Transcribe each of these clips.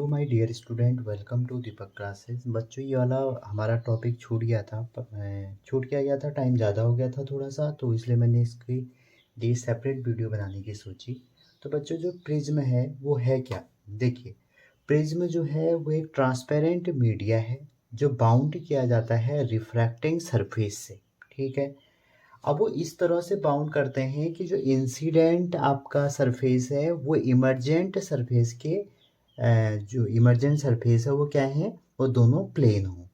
Hello my dear student, welcome to Deepak classes. बच्चों, ये वाला हमारा टॉपिक छूट गया था। छूट क्या गया था, टाइम ज़्यादा हो गया था थोड़ा सा, तो इसलिए मैंने इसकी लिए सेपरेट वीडियो बनाने की सोची। तो बच्चों, जो प्रिज्म है वो है क्या? देखिए, प्रिज्म जो है वो एक ट्रांसपेरेंट मीडिया है जो बाउंड किया जाता है रिफ्रैक्टिंग सरफेस से। ठीक है। अब वो इस तरह से बाउंड करते हैं कि जो इंसिडेंट आपका सरफेस है वो इमरजेंट सरफेस के जो इमरजेंट सरफेस है वो क्या है, वो दोनों प्लेन हो।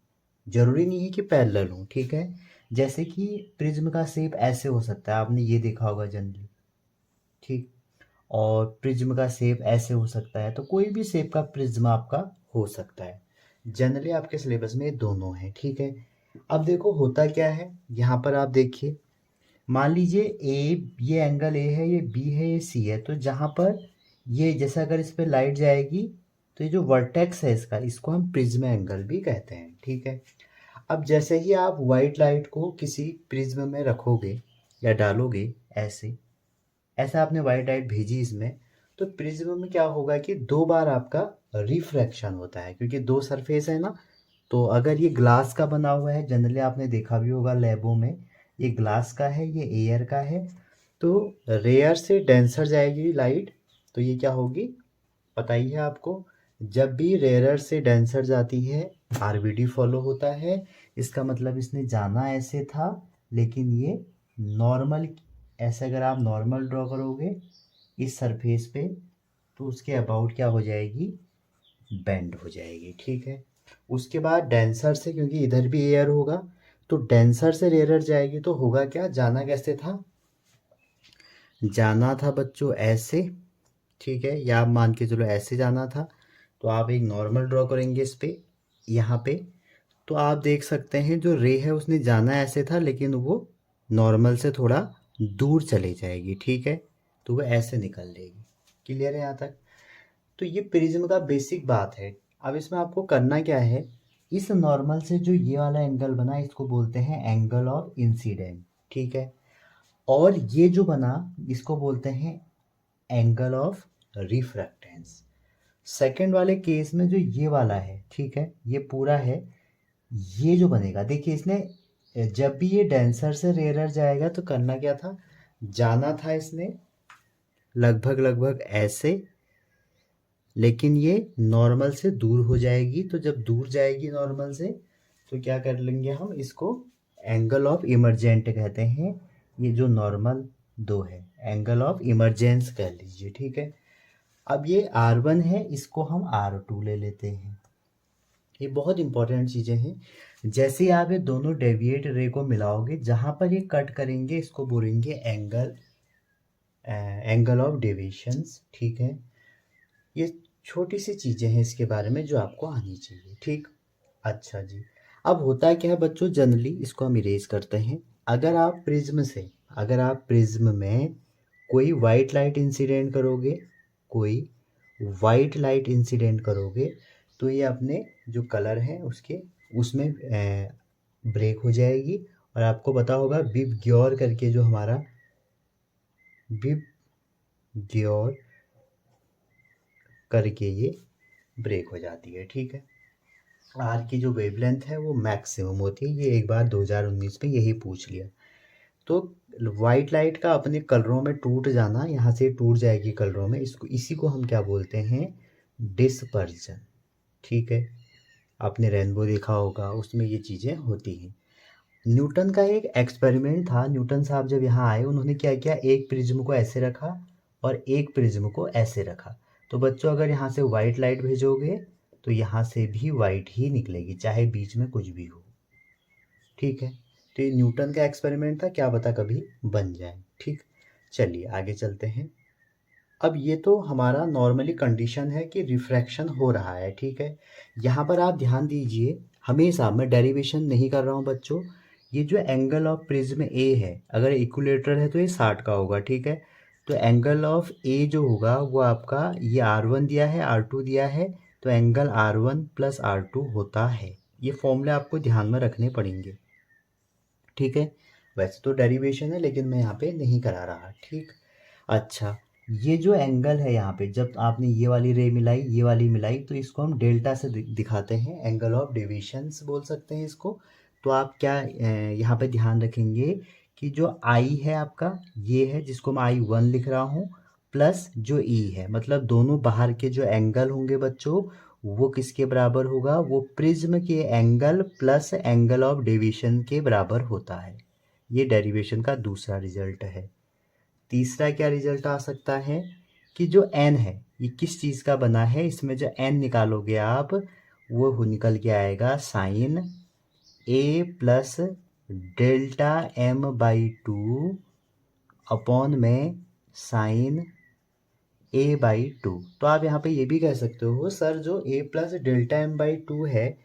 जरूरी नहीं है कि पैरेलल हो। ठीक है। जैसे कि प्रिज्म का शेप ऐसे हो सकता है, आपने ये देखा होगा जनरली। ठीक। और प्रिज्म का शेप ऐसे हो सकता है, तो कोई भी शेप का प्रिज्म आपका हो सकता है। जनरली आपके सिलेबस में ये दोनों है। ठीक है। अब देखो होता क्या है, यहाँ पर आप देखिए, मान लीजिए ये एंगल ए है, ये बी है, ये सी है। तो जहाँ पर ये जैसे अगर इस पर लाइट जाएगी तो ये जो वर्टेक्स है इसका, इसको हम प्रिज्म एंगल भी कहते हैं। ठीक है। अब जैसे ही आप वाइट लाइट को किसी प्रिज्म में रखोगे या डालोगे, ऐसे ऐसा आपने वाइट लाइट भेजी इसमें, तो प्रिज्म में क्या होगा कि दो बार आपका रिफ्रैक्शन होता है, क्योंकि दो सरफेस है ना। तो अगर ये ग्लास का बना हुआ है, जनरली आपने देखा भी होगा लैबों में, ये ग्लास का है, ये एयर का है। तो रेयर से डेंसर जाएगी लाइट, तो ये क्या होगी पता ही है आपको। जब भी रेयर से डेंसर जाती है, आरबीडी फॉलो होता है। इसका मतलब इसने जाना ऐसे था, लेकिन ये नॉर्मल, ऐसे अगर आप नॉर्मल ड्रॉ करोगे इस सरफेस पे, तो उसके अबाउट क्या हो जाएगी, बेंड हो जाएगी। ठीक है। उसके बाद डेंसर से, क्योंकि इधर भी एयर होगा, तो डेंसर से रेयर जाएगी, तो होगा क्या, जाना कैसे था, जाना था बच्चों ऐसे। ठीक है। या आप मान के चलो ऐसे जाना था, तो आप एक नॉर्मल ड्रॉ करेंगे इस पे, यहाँ पे। तो आप देख सकते हैं जो रे है उसने जाना ऐसे था, लेकिन वो नॉर्मल से थोड़ा दूर चली जाएगी। ठीक है। तो वो ऐसे निकल लेगी। क्लियर है यहाँ तक? तो ये प्रिज्म का बेसिक बात है। अब इसमें आपको करना क्या है, इस नॉर्मल से जो ये वाला एंगल बना, इसको बोलते हैं एंगल ऑफ इंसिडेंट। ठीक है। और ये जो बना, इसको बोलते हैं एंगल ऑफ रिफ्रैक्टेंस। सेकंड वाले केस में जो ये वाला है, ठीक है, ये पूरा है, ये जो बनेगा, देखिए इसने जब भी ये डेंसर से रेयरर जाएगा तो करना क्या था, जाना था इसने लगभग लगभग ऐसे, लेकिन ये नॉर्मल से दूर हो जाएगी। तो जब दूर जाएगी नॉर्मल से, तो क्या कर लेंगे हम इसको, एंगल ऑफ इमरजेंट कहते हैं। ये जो नॉर्मल दो है, एंगल ऑफ इमरजेंस कह लीजिए। ठीक है। अब ये R1 है, इसको हम R2 ले लेते हैं। ये बहुत इंपॉर्टेंट चीज़ें हैं। जैसे ही आप ये दोनों डेविएट रे को मिलाओगे, जहाँ पर ये कट करेंगे इसको बोलेंगे एंगल ऑफ डेविएशंस। ठीक है। ये छोटी सी चीज़ें हैं इसके बारे में जो आपको आनी चाहिए। ठीक। अच्छा जी। अब होता क्या है बच्चों, जनरली इसको हम इरेज करते हैं। अगर आप प्रिज्म में कोई वाइट लाइट इंसिडेंट करोगे, कोई वाइट लाइट इंसिडेंट करोगे, तो ये अपने जो कलर है उसके उसमें ब्रेक हो जाएगी। और आपको पता होगा विब ग्योर करके, जो हमारा विब ग्योर करके ये ब्रेक हो जाती है। ठीक है। आर की जो वेवलेंथ है वो मैक्सिमम होती है। ये एक बार 2019 में यही पूछ लिया। तो वाइट लाइट का अपने कलरों में टूट जाना, यहाँ से टूट जाएगी कलरों में, इसको इसी को हम क्या बोलते हैं, डिस्पर्जन। ठीक है। आपने रेनबो देखा होगा, उसमें ये चीज़ें होती हैं। न्यूटन का एक एक्सपेरिमेंट था। न्यूटन साहब जब यहाँ आए, उन्होंने क्या किया, एक प्रिज्म को ऐसे रखा और एक प्रिज्म को ऐसे रखा। तो बच्चों, अगर यहाँ से वाइट लाइट भेजोगे तो यहाँ से भी वाइट ही निकलेगी, चाहे बीच में कुछ भी हो। ठीक है। तो ये न्यूटन का एक्सपेरिमेंट था, क्या पता कभी बन जाए। ठीक। चलिए आगे चलते हैं। अब ये तो हमारा नॉर्मली कंडीशन है कि रिफ्रैक्शन हो रहा है। ठीक है। यहाँ पर आप ध्यान दीजिए, हमेशा मैं डेरिवेशन नहीं कर रहा हूँ बच्चों। ये जो एंगल ऑफ प्रिज्म ए है, अगर इक्विलेटरल है तो ये 60 का होगा। ठीक है। तो एंगल ऑफ ए जो होगा वो आपका, ये R1 दिया है, R2 दिया है, तो एंगल R1 प्लस R2 होता है। ये फॉर्मूले आपको ध्यान में रखने पड़ेंगे। ठीक है। वैसे तो डेरिवेशन है, लेकिन मैं यहाँ पे नहीं करा रहा। ठीक। अच्छा, ये जो एंगल है यहाँ पे, जब आपने ये वाली रे मिलाई, ये वाली मिलाई, तो इसको हम डेल्टा से दिखाते हैं, एंगल ऑफ डेविएशंस बोल सकते हैं इसको। तो आप क्या यहाँ पे ध्यान रखेंगे कि जो आई है आपका, ये है जिसको मैं I1 लिख रहा हूँ, प्लस जो ई है, मतलब दोनों बाहर के जो एंगल होंगे बच्चों, वो किसके बराबर होगा, वो प्रिज्म के angle plus angle of deviation के बराबर होता है। ये डेरिवेशन का दूसरा रिजल्ट है। तीसरा क्या रिजल्ट आ सकता है कि जो n है ये किस चीज़ का बना है, इसमें जो n निकालोगे आप, वो निकल के आएगा sine a plus delta m/2 upon में साइन a/2। तो आप यहाँ पे ये भी कह सकते हो सर, जो a प्लस डेल्टा m/2 है,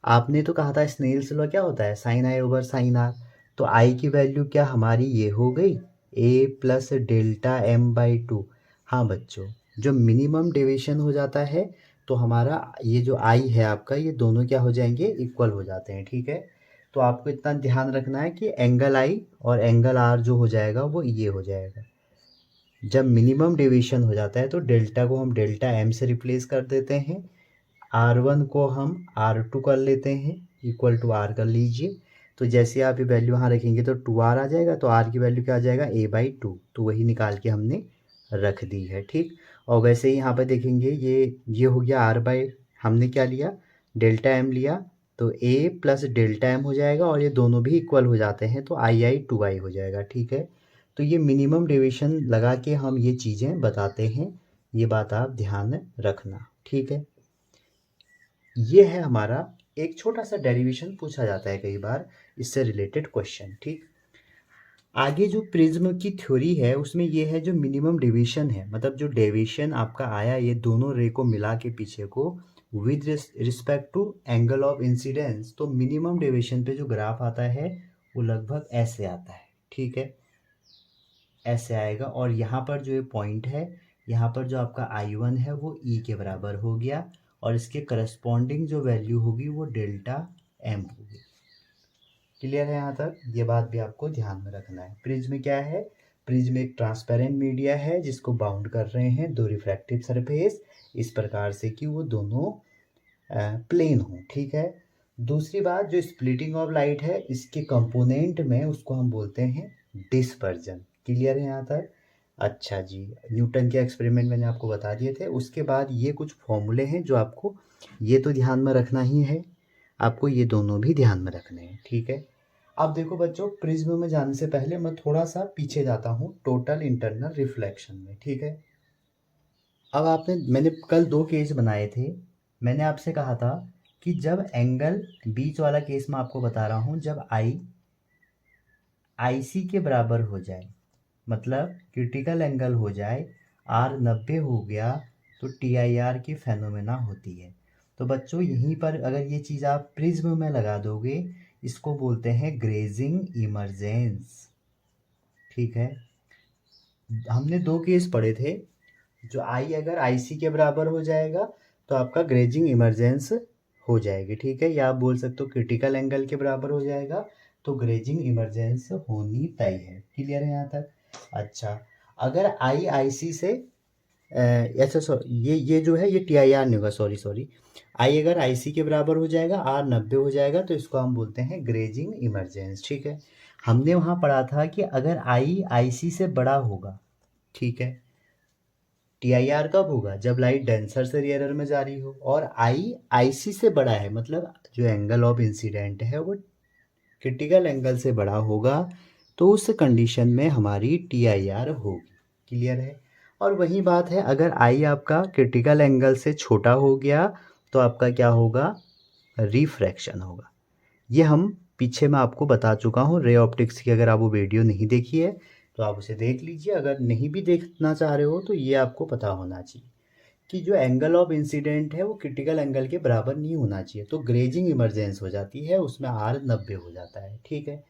आपने तो कहा था स्नेल्स लॉ क्या होता है, sine i over sine r। तो i की वैल्यू क्या हमारी ये हो गई, a प्लस डेल्टा m/2। हाँ बच्चों, जो मिनिमम डेविएशन हो जाता है तो हमारा ये जो i है आपका, ये दोनों क्या हो जाएंगे, इक्वल हो जाते हैं। ठीक है, तो आपको इतना ध्यान रखना है कि एंगल i और एंगल r जो हो जाएगा वो ये हो जाएगा। जब मिनिमम डेविएशन हो जाता है तो डेल्टा को हम डेल्टा m से रिप्लेस कर देते हैं, R1 को हम R2 कर लेते हैं, इक्वल टू R कर लीजिए। तो जैसे आप ये वैल्यू यहाँ रखेंगे तो 2R आ जाएगा, तो R की वैल्यू क्या आ जाएगा, a/2। तो वही निकाल के हमने रख दी है। ठीक, और वैसे ही यहाँ पर देखेंगे, ये हो गया हमने क्या लिया, डेल्टा m लिया, तो a प्लस डेल्टा m हो जाएगा, और ये दोनों भी इक्वल हो जाते हैं, तो i 2i हो जाएगा। ठीक है, तो ये मिनिमम डेविएशन लगा के हम ये चीज़ें बताते हैं, ये बात आप ध्यान रखना। ठीक है, ये है हमारा एक छोटा सा डेरिवेशन, पूछा जाता है कई बार इससे रिलेटेड क्वेश्चन। ठीक, आगे जो प्रिज्म की थ्योरी है उसमें ये है, जो मिनिमम डेविएशन है, मतलब जो डेविएशन आपका आया ये दोनों रे को मिला के पीछे को, with respect to angle of incidence, तो मिनिमम डेविएशन पे जो ग्राफ आता है वो लगभग ऐसे आता है। ठीक है, ऐसे आएगा, और यहाँ पर जो ये पॉइंट है, यहाँ पर जो आपका I1 है वो E के बराबर हो गया, और इसके करस्पॉन्डिंग जो वैल्यू होगी वो डेल्टा m होगी। क्लियर है यहाँ तक, ये बात भी आपको ध्यान में रखना है। प्रिज्म क्या है, प्रिज्म एक ट्रांसपेरेंट मीडिया है जिसको बाउंड कर रहे हैं दो रिफ्रैक्टिव सरफेस, इस प्रकार से कि वो दोनों प्लेन हो। ठीक है, दूसरी बात, जो स्प्लिटिंग ऑफ लाइट है इसके कंपोनेंट में, उसको हम बोलते हैं डिस्पर्जन। क्लियर है यहाँ तक। अच्छा जी, न्यूटन के एक्सपेरिमेंट मैंने आपको बता दिए थे। उसके बाद ये कुछ फॉर्मूले हैं जो आपको ये तो ध्यान में रखना ही है, आपको ये दोनों भी ध्यान में रखने हैं। ठीक है, अब देखो बच्चों, प्रिज्म में जाने से पहले मैं थोड़ा सा पीछे जाता हूँ टोटल इंटरनल रिफ्लेक्शन में। ठीक है, अब मैंने कल 2 केस बनाए थे। मैंने आपसे कहा था कि जब एंगल, बीच वाला केस मैं आपको बता रहा हूँ, जब IC के बराबर हो जाए, मतलब क्रिटिकल एंगल हो जाए, R 90 हो गया, तो TIR की फेनोमेना होती है। तो बच्चों यहीं पर अगर ये चीज़ आप प्रिज्म में लगा दोगे, इसको बोलते हैं ग्रेजिंग इमर्जेंस। ठीक है, हमने 2 केस पढ़े थे, जो I अगर IC के बराबर हो जाएगा तो आपका ग्रेजिंग इमर्जेंस हो जाएगी। ठीक है, या आप बोल सकते हो क्रिटिकल एंगल के बराबर हो जाएगा तो ग्रेजिंग इमर्जेंस होनी तय है। क्लियर है यहाँ तक। अच्छा, अगर IC से ऐसा ये जो है ये TIR नहीं होगा, सॉरी, I अगर IC के बराबर हो जाएगा, R 90 हो जाएगा, तो इसको हम बोलते हैं ग्रेजिंग इमरजेंस। ठीक है, हमने वहाँ पढ़ा था कि अगर IC से बड़ा होगा, ठीक है, TIR कब होगा, जब लाइट डेंसर से रेयरर में जा रही हो, और IC से बड़ा है, मतलब जो एंगल ऑफ इंसिडेंट है वो क्रिटिकल एंगल से बड़ा होगा, तो उस कंडीशन में हमारी TIR होगी। क्लियर है। और वही बात है, अगर I आपका क्रिटिकल एंगल से छोटा हो गया तो आपका क्या होगा, रिफ्रैक्शन होगा। ये हम पीछे मैं आपको बता चुका हूँ रे ऑप्टिक्स की, अगर आप वो वीडियो नहीं देखी है तो आप उसे देख लीजिए, अगर नहीं भी देखना चाह रहे हो तो ये आपको पता होना चाहिए कि जो एंगल ऑफ इंसिडेंट है वो क्रिटिकल एंगल के बराबर नहीं होना चाहिए, तो ग्रेजिंग इमरजेंस हो जाती है, उसमें R 90 हो जाता है। ठीक है,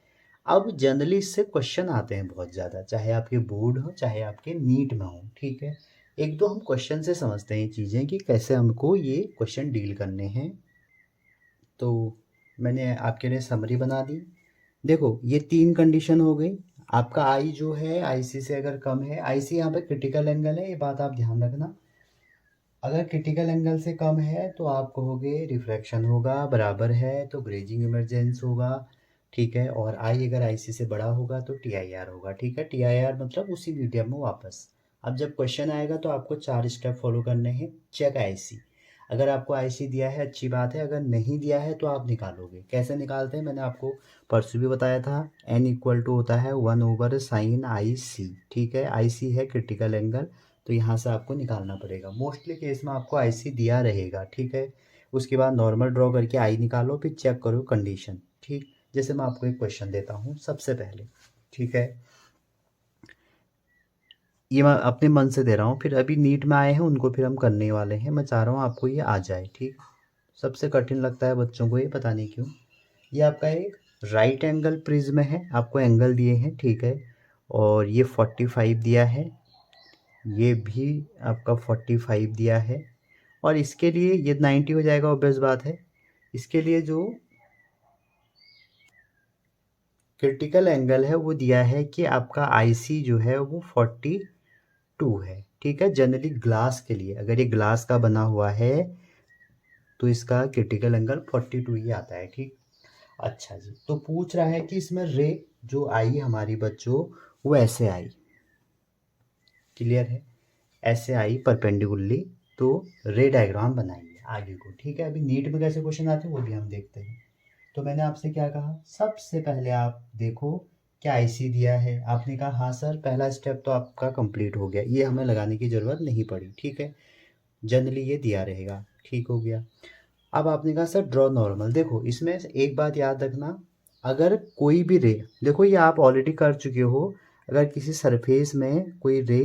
अब जनरली इससे क्वेश्चन आते हैं बहुत ज़्यादा, चाहे आपके बोर्ड हो चाहे आपके नीट में हो। ठीक है, एक दो हम क्वेश्चन से समझते हैं चीज़ें कि कैसे हमको ये क्वेश्चन डील करने हैं। तो मैंने आपके लिए समरी बना दी। देखो, ये 3 कंडीशन हो गई, आपका आई जो है आईसी से अगर कम है, आईसी यहाँ पे क्रिटिकल एंगल है, ये बात आप ध्यान रखना। अगर क्रिटिकल एंगल से कम है तो आप कहोगे रिफ्रैक्शन होगा, बराबर है तो ग्रेजिंग इमरजेंस होगा, ठीक है। और आई अगर आईसी से बड़ा होगा तो टीआईआर होगा, ठीक है। टीआईआर मतलब उसी मीडियम में वापस। अब जब क्वेश्चन आएगा तो आपको 4 स्टेप फॉलो करने हैं। चेक आईसी, अगर आपको आईसी दिया है अच्छी बात है, अगर नहीं दिया है तो आप निकालोगे। कैसे निकालते हैं मैंने आपको परसों भी बताया था। एन इक्वल टू होता है 1/sin आई सी, ठीक है। आईसी है क्रिटिकल एंगल, तो यहाँ से आपको निकालना पड़ेगा। मोस्टली केस में आपको आईसी दिया रहेगा, ठीक है। उसके बाद नॉर्मल ड्रॉ करके आई निकालो, फिर चेक करो कंडीशन, ठीक। जैसे मैं आपको एक क्वेश्चन देता हूँ सबसे पहले, ठीक है। ये मैं अपने मन से दे रहा हूँ, फिर अभी नीट में आए हैं उनको फिर हम करने वाले हैं। मैं चाह रहा हूँ आपको ये आ जाए, ठीक। सबसे कठिन लगता है बच्चों को ये, पता नहीं क्यों। ये आपका एक राइट एंगल प्रिज्म है, आपको एंगल दिए हैं, ठीक है। और ये 45 दिया है, ये भी आपका 45 दिया है। और इसके लिए ये 90 हो जाएगा, ऑब्वियस बात है। इसके लिए जो क्रिटिकल एंगल है वो दिया है कि आपका आईसी जो है वो 42 है, ठीक है। जनरली ग्लास के लिए, अगर ये ग्लास का बना हुआ है तो इसका क्रिटिकल एंगल 42 ही आता है, ठीक। अच्छा जी, तो पूछ रहा है कि इसमें रे जो आई हमारी बच्चों, वो ऐसे आई, क्लियर है, ऐसे आई परपेंडिकुलरली। तो रे डायग्राम बनाइए आगे को, ठीक है। अभी नीट में कैसे क्वेश्चन आते हैं वो भी हम देखते हैं। तो मैंने आपसे क्या कहा, सबसे पहले आप देखो क्या आईसी दिया है। आपने कहा हाँ सर, पहला स्टेप तो आपका कंप्लीट हो गया, ये हमें लगाने की ज़रूरत नहीं पड़ी, ठीक है। जनरली ये दिया रहेगा, ठीक हो गया। अब आपने कहा सर ड्रॉ नॉर्मल। देखो इसमें एक बात याद रखना, अगर कोई भी रे, देखो ये आप ऑलरेडी कर चुके हो, अगर किसी सरफेस में कोई रे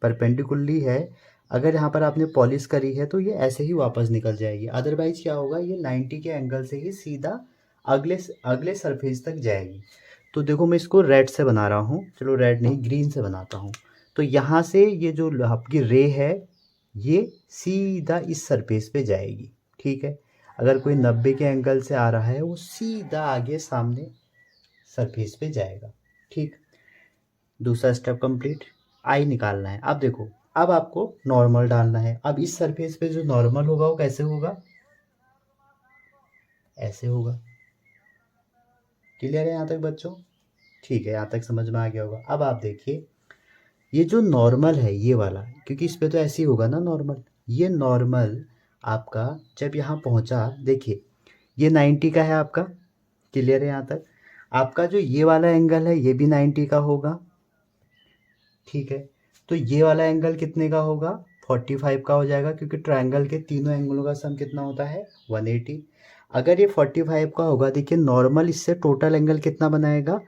परपेंडिकुलरली है, अगर यहाँ पर आपने पॉलिश करी है तो ये ऐसे ही वापस निकल जाएगी। अदरवाइज क्या होगा, ये 90 के एंगल से ही सीधा अगले अगले सरफेस तक जाएगी। तो देखो मैं इसको रेड से बना रहा हूँ, चलो रेड नहीं ग्रीन से बनाता हूँ। तो यहाँ से ये जो आपकी रे है ये सीधा इस सरफेस पे जाएगी, ठीक है। अगर कोई 90 के एंगल से आ रहा है वो सीधा आगे सामने सरफेस पे जाएगा, ठीक। दूसरा स्टेप कंप्लीट, आई निकालना है। अब देखो, अब आपको नॉर्मल डालना है। अब इस सरफेस पे जो नॉर्मल होगा वो कैसे होगा, ऐसे होगा। क्लियर है यहाँ तक बच्चों, ठीक है, यहाँ तक समझ में आ गया होगा। अब आप देखिए ये जो नॉर्मल है ये वाला, क्योंकि इस पे तो ऐसे ही होगा ना नॉर्मल, ये नॉर्मल आपका जब यहाँ पहुँचा, देखिए ये 90 का है आपका, क्लियर है यहाँ तक। आपका जो ये वाला एंगल है ये भी 90 का होगा, ठीक है। तो ये वाला एंगल कितने का होगा, 45 का हो जाएगा, क्योंकि ट्रायंगल के तीनों एंगलों का सम कितना होता है, 180। अगर ये 45 का होगा, देखिए नॉर्मल इससे टोटल एंगल कितना बनाएगा,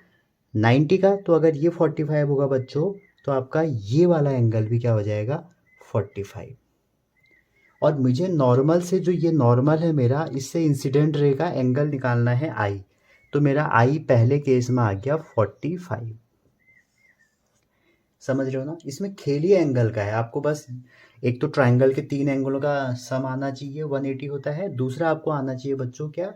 90 का। तो अगर ये 45 होगा बच्चों, तो आपका ये वाला एंगल भी क्या हो जाएगा, 45। और मुझे नॉर्मल से, जो ये नॉर्मल है मेरा, इससे इंसिडेंट रे का एंगल निकालना है आई। तो मेरा आई पहले केस में आ गया 45। समझ रहे हो ना, इसमें खेल ही एंगल का है। आपको बस एक तो ट्रायंगल के 3 एंगलों का सम आना चाहिए, 180 होता है। दूसरा आपको आना चाहिए बच्चों क्या,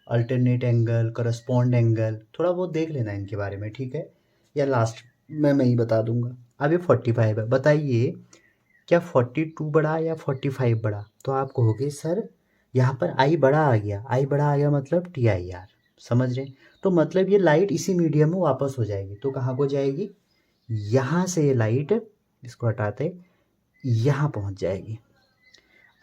अल्टरनेट एंगल, करस्पॉन्ड एंगल, थोड़ा बहुत देख लेना इनके बारे में, ठीक है। या लास्ट में मैं ही बता दूंगा। अब ये 45 है, बताइए क्या 42 बड़ा या 45 बड़ा। तो आप कहोगे सर यहाँ पर आई बड़ा आ गया, आई बड़ा आ गया मतलब टी आई आर, समझ रहे। तो मतलब ये लाइट इसी मीडियम में वापस हो जाएगी। तो कहाँ को जाएगी, यहाँ से ये लाइट, इसको हटाते, यहाँ पहुँच जाएगी।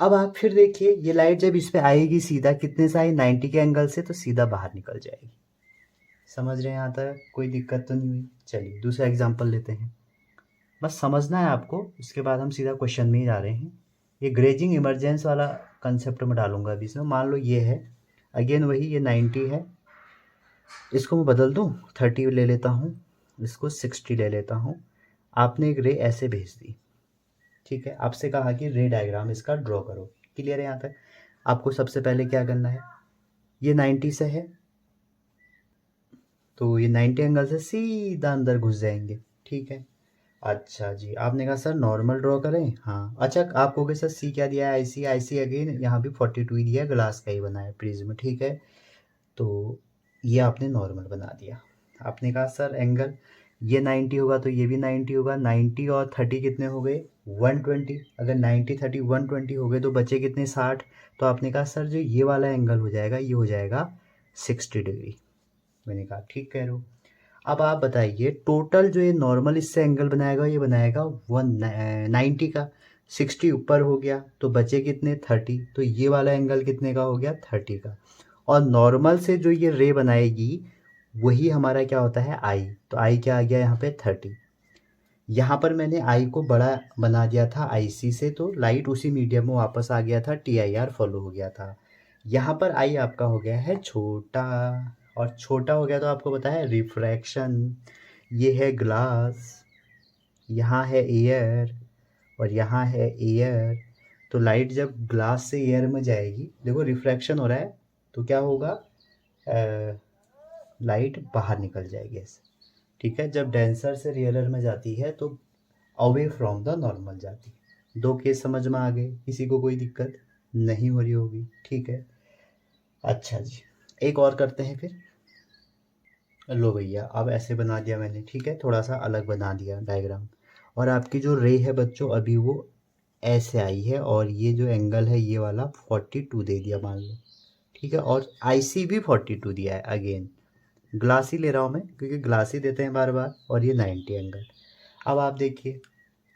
अब आप फिर देखिए ये लाइट जब इस पे आएगी सीधा, कितने से आई, 90 के एंगल से, तो सीधा बाहर निकल जाएगी। समझ रहे हैं यहाँ तक, कोई दिक्कत तो नहीं हुई। चलिए दूसरा एग्जाम्पल लेते हैं, बस समझना है आपको, इसके बाद हम सीधा क्वेश्चन में ही जा रहे हैं। ये ग्रेजिंग इमरजेंस वाला कंसेप्ट में डालूंगा अभी इसमें। मान लो ये है, अगेन वही, ये 90 है, इसको मैं बदल दूँ, 30 ले लेता हूँ, इसको 60 ले लेता हूँ। आपने एक रे ऐसे भेज दी, ठीक है। आपसे कहा कि रे डायग्राम इसका ड्रॉ करो, क्लियर है यहाँ तक। आपको सबसे पहले क्या करना है, ये 90 से है तो ये 90 एंगल से सीधा अंदर घुस जाएंगे, ठीक है। अच्छा जी, आपने कहा सर नॉर्मल ड्रॉ करें, हाँ। अच्छा आप कहोगे सर सी क्या दिया है, आईसी, आईसी अगेन यहाँ भी 42 ही दिया है, ग्लास का ही बना है प्रिज्म, ठीक है। तो ये आपने नॉर्मल बना दिया। आपने कहा सर एंगल, ये 90 होगा तो ये भी 90 होगा। 90 और 30 कितने हो गए? 120। अगर 90 30 120 हो गए तो बचे कितने? 60। तो आपने कहा सर जो ये वाला एंगल हो जाएगा ये हो जाएगा 60 डिग्री। मैंने कहा ठीक कह रहे हो। अब आप बताइए टोटल जो ये नॉर्मल इससे एंगल बनाएगा ये बनाएगा 190 का। 60 ऊपर हो गया तो बचे कितने? 30। तो ये वाला एंगल कितने का हो गया? 30 का। और नॉर्मल से जो ये रे बनाएगी वही हमारा क्या होता है? आई। तो आई क्या आ गया यहाँ पे? 30। यहाँ पर मैंने आई को बड़ा बना दिया था आईसी से, तो लाइट उसी मीडियम में वापस आ गया था, टीआईआर फॉलो हो गया था। यहाँ पर आई आपका हो गया है छोटा, और छोटा हो गया तो आपको पता है रिफ्रैक्शन। ये है ग्लास, यहाँ है एयर, और यहाँ है एयर। तो लाइट जब ग्लास से एयर में जाएगी, देखो रिफ्रैक्शन हो रहा है तो क्या होगा? लाइट बाहर निकल जाएगी ऐसे। ठीक है, जब डेंसर से रियलर में जाती है तो अवे फ्रॉम द नॉर्मल जाती है। दो केस समझ में आ गए, किसी को कोई दिक्कत नहीं हो रही होगी? ठीक है, अच्छा जी, एक और करते हैं फिर। लो भैया, अब ऐसे बना दिया मैंने, ठीक है, थोड़ा सा अलग बना दिया डायग्राम। और आपकी जो रे है बच्चों अभी वो ऐसे आई है, और ये जो एंगल है ये वाला 42 दे दिया मान लो। ठीक है, और आईसी भी 42 दिया है। अगेन ग्लास ही ले रहा हूँ मैं क्योंकि ग्लास ही देते हैं बार बार, और ये 90 एंगल। अब आप देखिए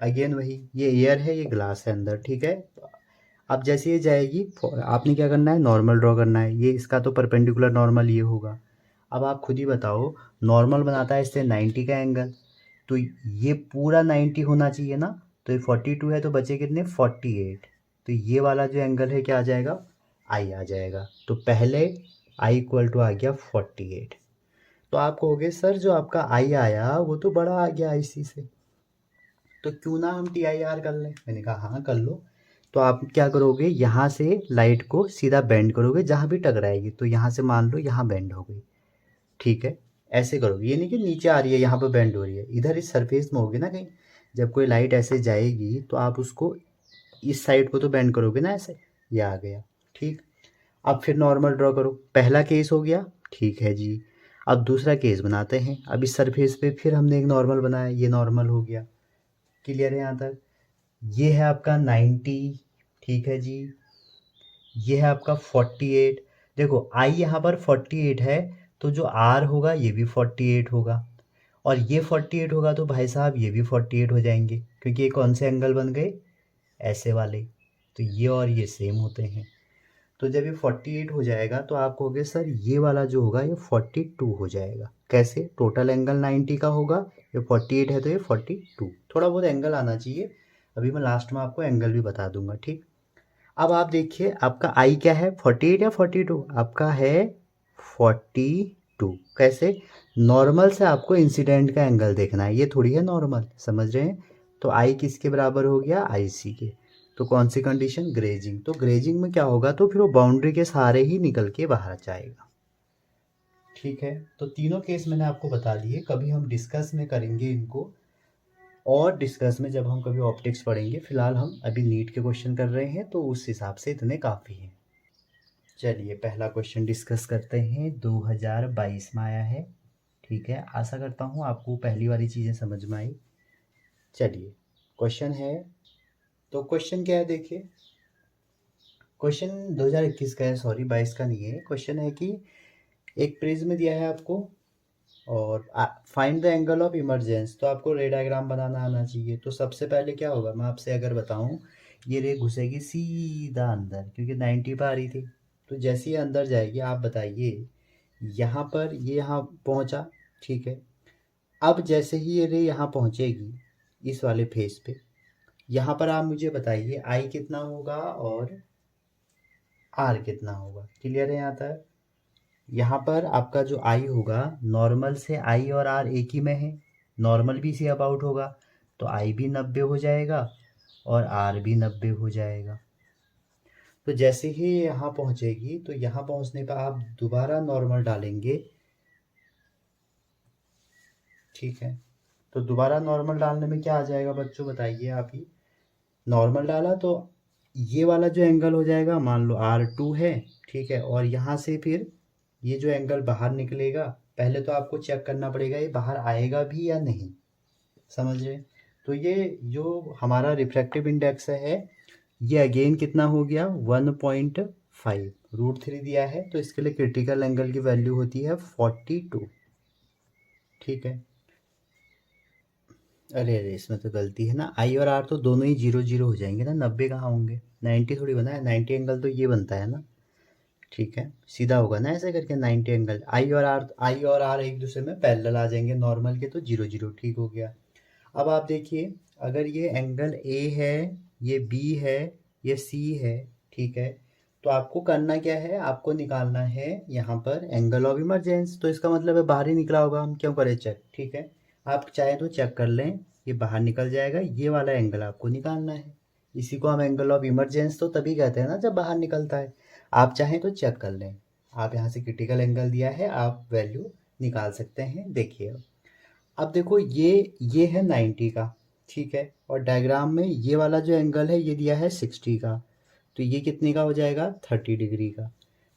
अगेन वही, ये एयर है ये ग्लास है अंदर। ठीक है, अब जैसे ये जाएगी आपने क्या करना है? नॉर्मल ड्रॉ करना है। ये इसका तो परपेंडिकुलर नॉर्मल ये होगा। अब आप खुद ही बताओ, नॉर्मल बनाता है इससे 90 का एंगल, तो ये पूरा 90 होना चाहिए ना। तो ये 42 है तो बचे कितने? 48। तो ये वाला जो एंगल है क्या आ जाएगा? आई आ जाएगा। तो पहले आई इक्वल टू आ गया 48। तो आप कहोगे सर जो आपका आई आया वो तो बड़ा आ गया आईसी से, तो क्यों ना हम टी आई आर कर लें? मैंने कहा हाँ कर लो। तो आप क्या करोगे? यहाँ से लाइट को सीधा बेंड करोगे जहाँ भी टकराएगी, तो यहाँ से मान लो यहाँ बेंड हो गई। ठीक है, ऐसे करोगे, ये नहीं कि नीचे आ रही है यहाँ पर बेंड हो रही है, इधर इस सरफेस में होगी ना कहीं। जब कोई लाइट ऐसे जाएगी तो आप उसको इस साइड को तो बेंड करोगे ना ऐसे। ये आ गया। ठीक, अब फिर नॉर्मल ड्रॉ करो। पहला केस हो गया, ठीक है जी। अब दूसरा केस बनाते हैं। अब इस सरफेस पे फिर हमने एक नॉर्मल बनाया, ये नॉर्मल हो गया। क्लियर है यहाँ तक? ये है आपका 90। ठीक है जी, ये है आपका 48। देखो आई यहाँ पर 48 है, तो जो आर होगा ये भी 48 होगा, और ये 48 होगा तो भाई साहब ये भी 48 हो जाएंगे, क्योंकि ये कौन से एंगल बन गए? ऐसे वाले। तो ये और ये सेम होते हैं। तो जब ये 48 हो जाएगा तो आप कहोगे सर ये वाला जो होगा ये 42 हो जाएगा। कैसे? टोटल एंगल 90 का होगा, ये 48 है तो ये 42। थोड़ा बहुत एंगल आना चाहिए, अभी मैं लास्ट में आपको एंगल भी बता दूंगा। ठीक, अब आप देखिए आपका आई क्या है? 48 या 42? आपका है 42। कैसे? नॉर्मल से आपको इंसिडेंट का एंगल देखना है, ये थोड़ी है नॉर्मल, समझ रहे हैं? तो आई किसके बराबर हो गया? आई सी के। तो कौन सी कंडीशन? ग्रेजिंग। तो ग्रेजिंग में क्या होगा? तो फिर वो बाउंड्री के सहारे ही निकल के बाहर जाएगा। ठीक है, तो तीनों केस मैंने आपको बता दिए, कभी हम डिस्कस में करेंगे इनको, और डिस्कस में जब हम कभी ऑप्टिक्स पढ़ेंगे। फिलहाल हम अभी नीट के क्वेश्चन कर रहे हैं तो उस हिसाब से इतने काफ़ी हैं। चलिए पहला क्वेश्चन डिस्कस करते हैं, 2022 में आया है। ठीक है, आशा करता हूँ आपको पहली वाली चीज़ें समझ में आई। चलिए क्वेश्चन है, तो क्वेश्चन क्या है देखिए। क्वेश्चन 2021 का है, सॉरी 22 का नहीं है। क्वेश्चन है कि एक प्रिज्म दिया है आपको और find the angle of emergence, तो आपको रे डायग्राम बनाना आना चाहिए। तो सबसे पहले क्या होगा, मैं आपसे अगर बताऊं, ये रे घुसेगी सीधा अंदर क्योंकि 90 पर आ रही थी। तो जैसे ही अंदर जाएगी, आप बताइए यहाँ पर ये यहाँ पहुँचा, ठीक है। अब जैसे ही ये रे यहाँ पहुँचेगी इस वाले फेस पे, यहाँ पर आप मुझे बताइए आई कितना होगा और आर कितना होगा। क्लियर है यहाँ तक? यहाँ पर आपका जो आई होगा, नॉर्मल से आई और आर एक ही में है, नॉर्मल भी इसी अबाउट होगा, तो आई भी 90 हो जाएगा और आर भी 90 हो जाएगा। तो जैसे ही यहाँ पहुँचेगी तो यहाँ पहुँचने पर आप दोबारा नॉर्मल डालेंगे। ठीक है, तो दोबारा नॉर्मल डालने में क्या आ जाएगा बच्चों, बताइए आप ही। नॉर्मल डाला तो ये वाला जो एंगल हो जाएगा मान लो R2 है, ठीक है, और यहाँ से फिर ये जो एंगल बाहर निकलेगा पहले तो आपको चेक करना पड़ेगा ये बाहर आएगा भी या नहीं, समझ रहे। तो ये जो हमारा रिफ्रैक्टिव इंडेक्स है ये अगेन कितना हो गया 1.5, √3 दिया है, तो इसके लिए क्रिटिकल एंगल की वैल्यू होती है 42। ठीक है, अरे अरे इसमें तो गलती है ना, आई और आर तो दोनों ही 0 0 हो जाएंगे ना, 90 कहाँ होंगे, 90 थोड़ी बना है, 90 एंगल तो ये बनता है ना। ठीक है, सीधा होगा ना ऐसे करके 90 एंगल, आई और आर एक दूसरे में पैरेलल आ जाएंगे नॉर्मल के, तो 0 0 ठीक हो गया। अब आप देखिए अगर ये एंगल ए है, ये बी है, ये सी है, ठीक है, तो आपको करना क्या है, आपको निकालना है यहाँ पर एंगल ऑफ इमरजेंस, तो इसका मतलब है बाहर ही निकला होगा, हम क्यों करें चेक। ठीक है, आप चाहे तो चेक कर लें, ये बाहर निकल जाएगा, ये वाला एंगल आपको निकालना है, इसी को हम एंगल ऑफ इमरजेंस तो तभी कहते हैं ना जब बाहर निकलता है। आप चाहें तो चेक कर लें, आप यहाँ से क्रिटिकल एंगल दिया है, आप वैल्यू निकाल सकते हैं। देखिए अब देखो ये है 90 का, ठीक है, और डायग्राम में ये वाला जो एंगल है ये दिया है 60 का, तो ये कितने का हो जाएगा 30 डिग्री का।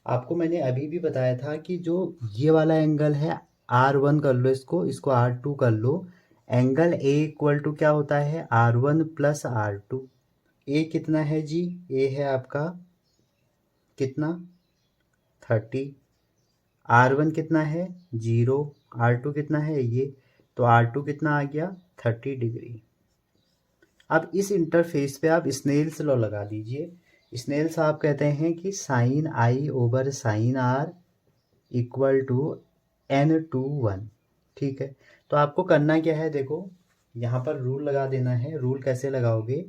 आपको मैंने अभी भी बताया था कि जो ये वाला एंगल है R1 कर लो, इसको R2 कर लो, एंगल A इक्वल टू क्या होता है R1 प्लस R2। ए कितना है जी, ए है आपका कितना 30, R1 कितना है 0, R2 कितना है ये, तो R2 कितना आ गया 30 डिग्री। अब इस इंटरफेस पे आप स्नेल्स लॉ लगा दीजिए। स्नेल्स आप कहते हैं कि sine I over sine r equal to n/1। ठीक है, तो आपको करना क्या है, देखो यहाँ पर रूल लगा देना है। रूल कैसे लगाओगे,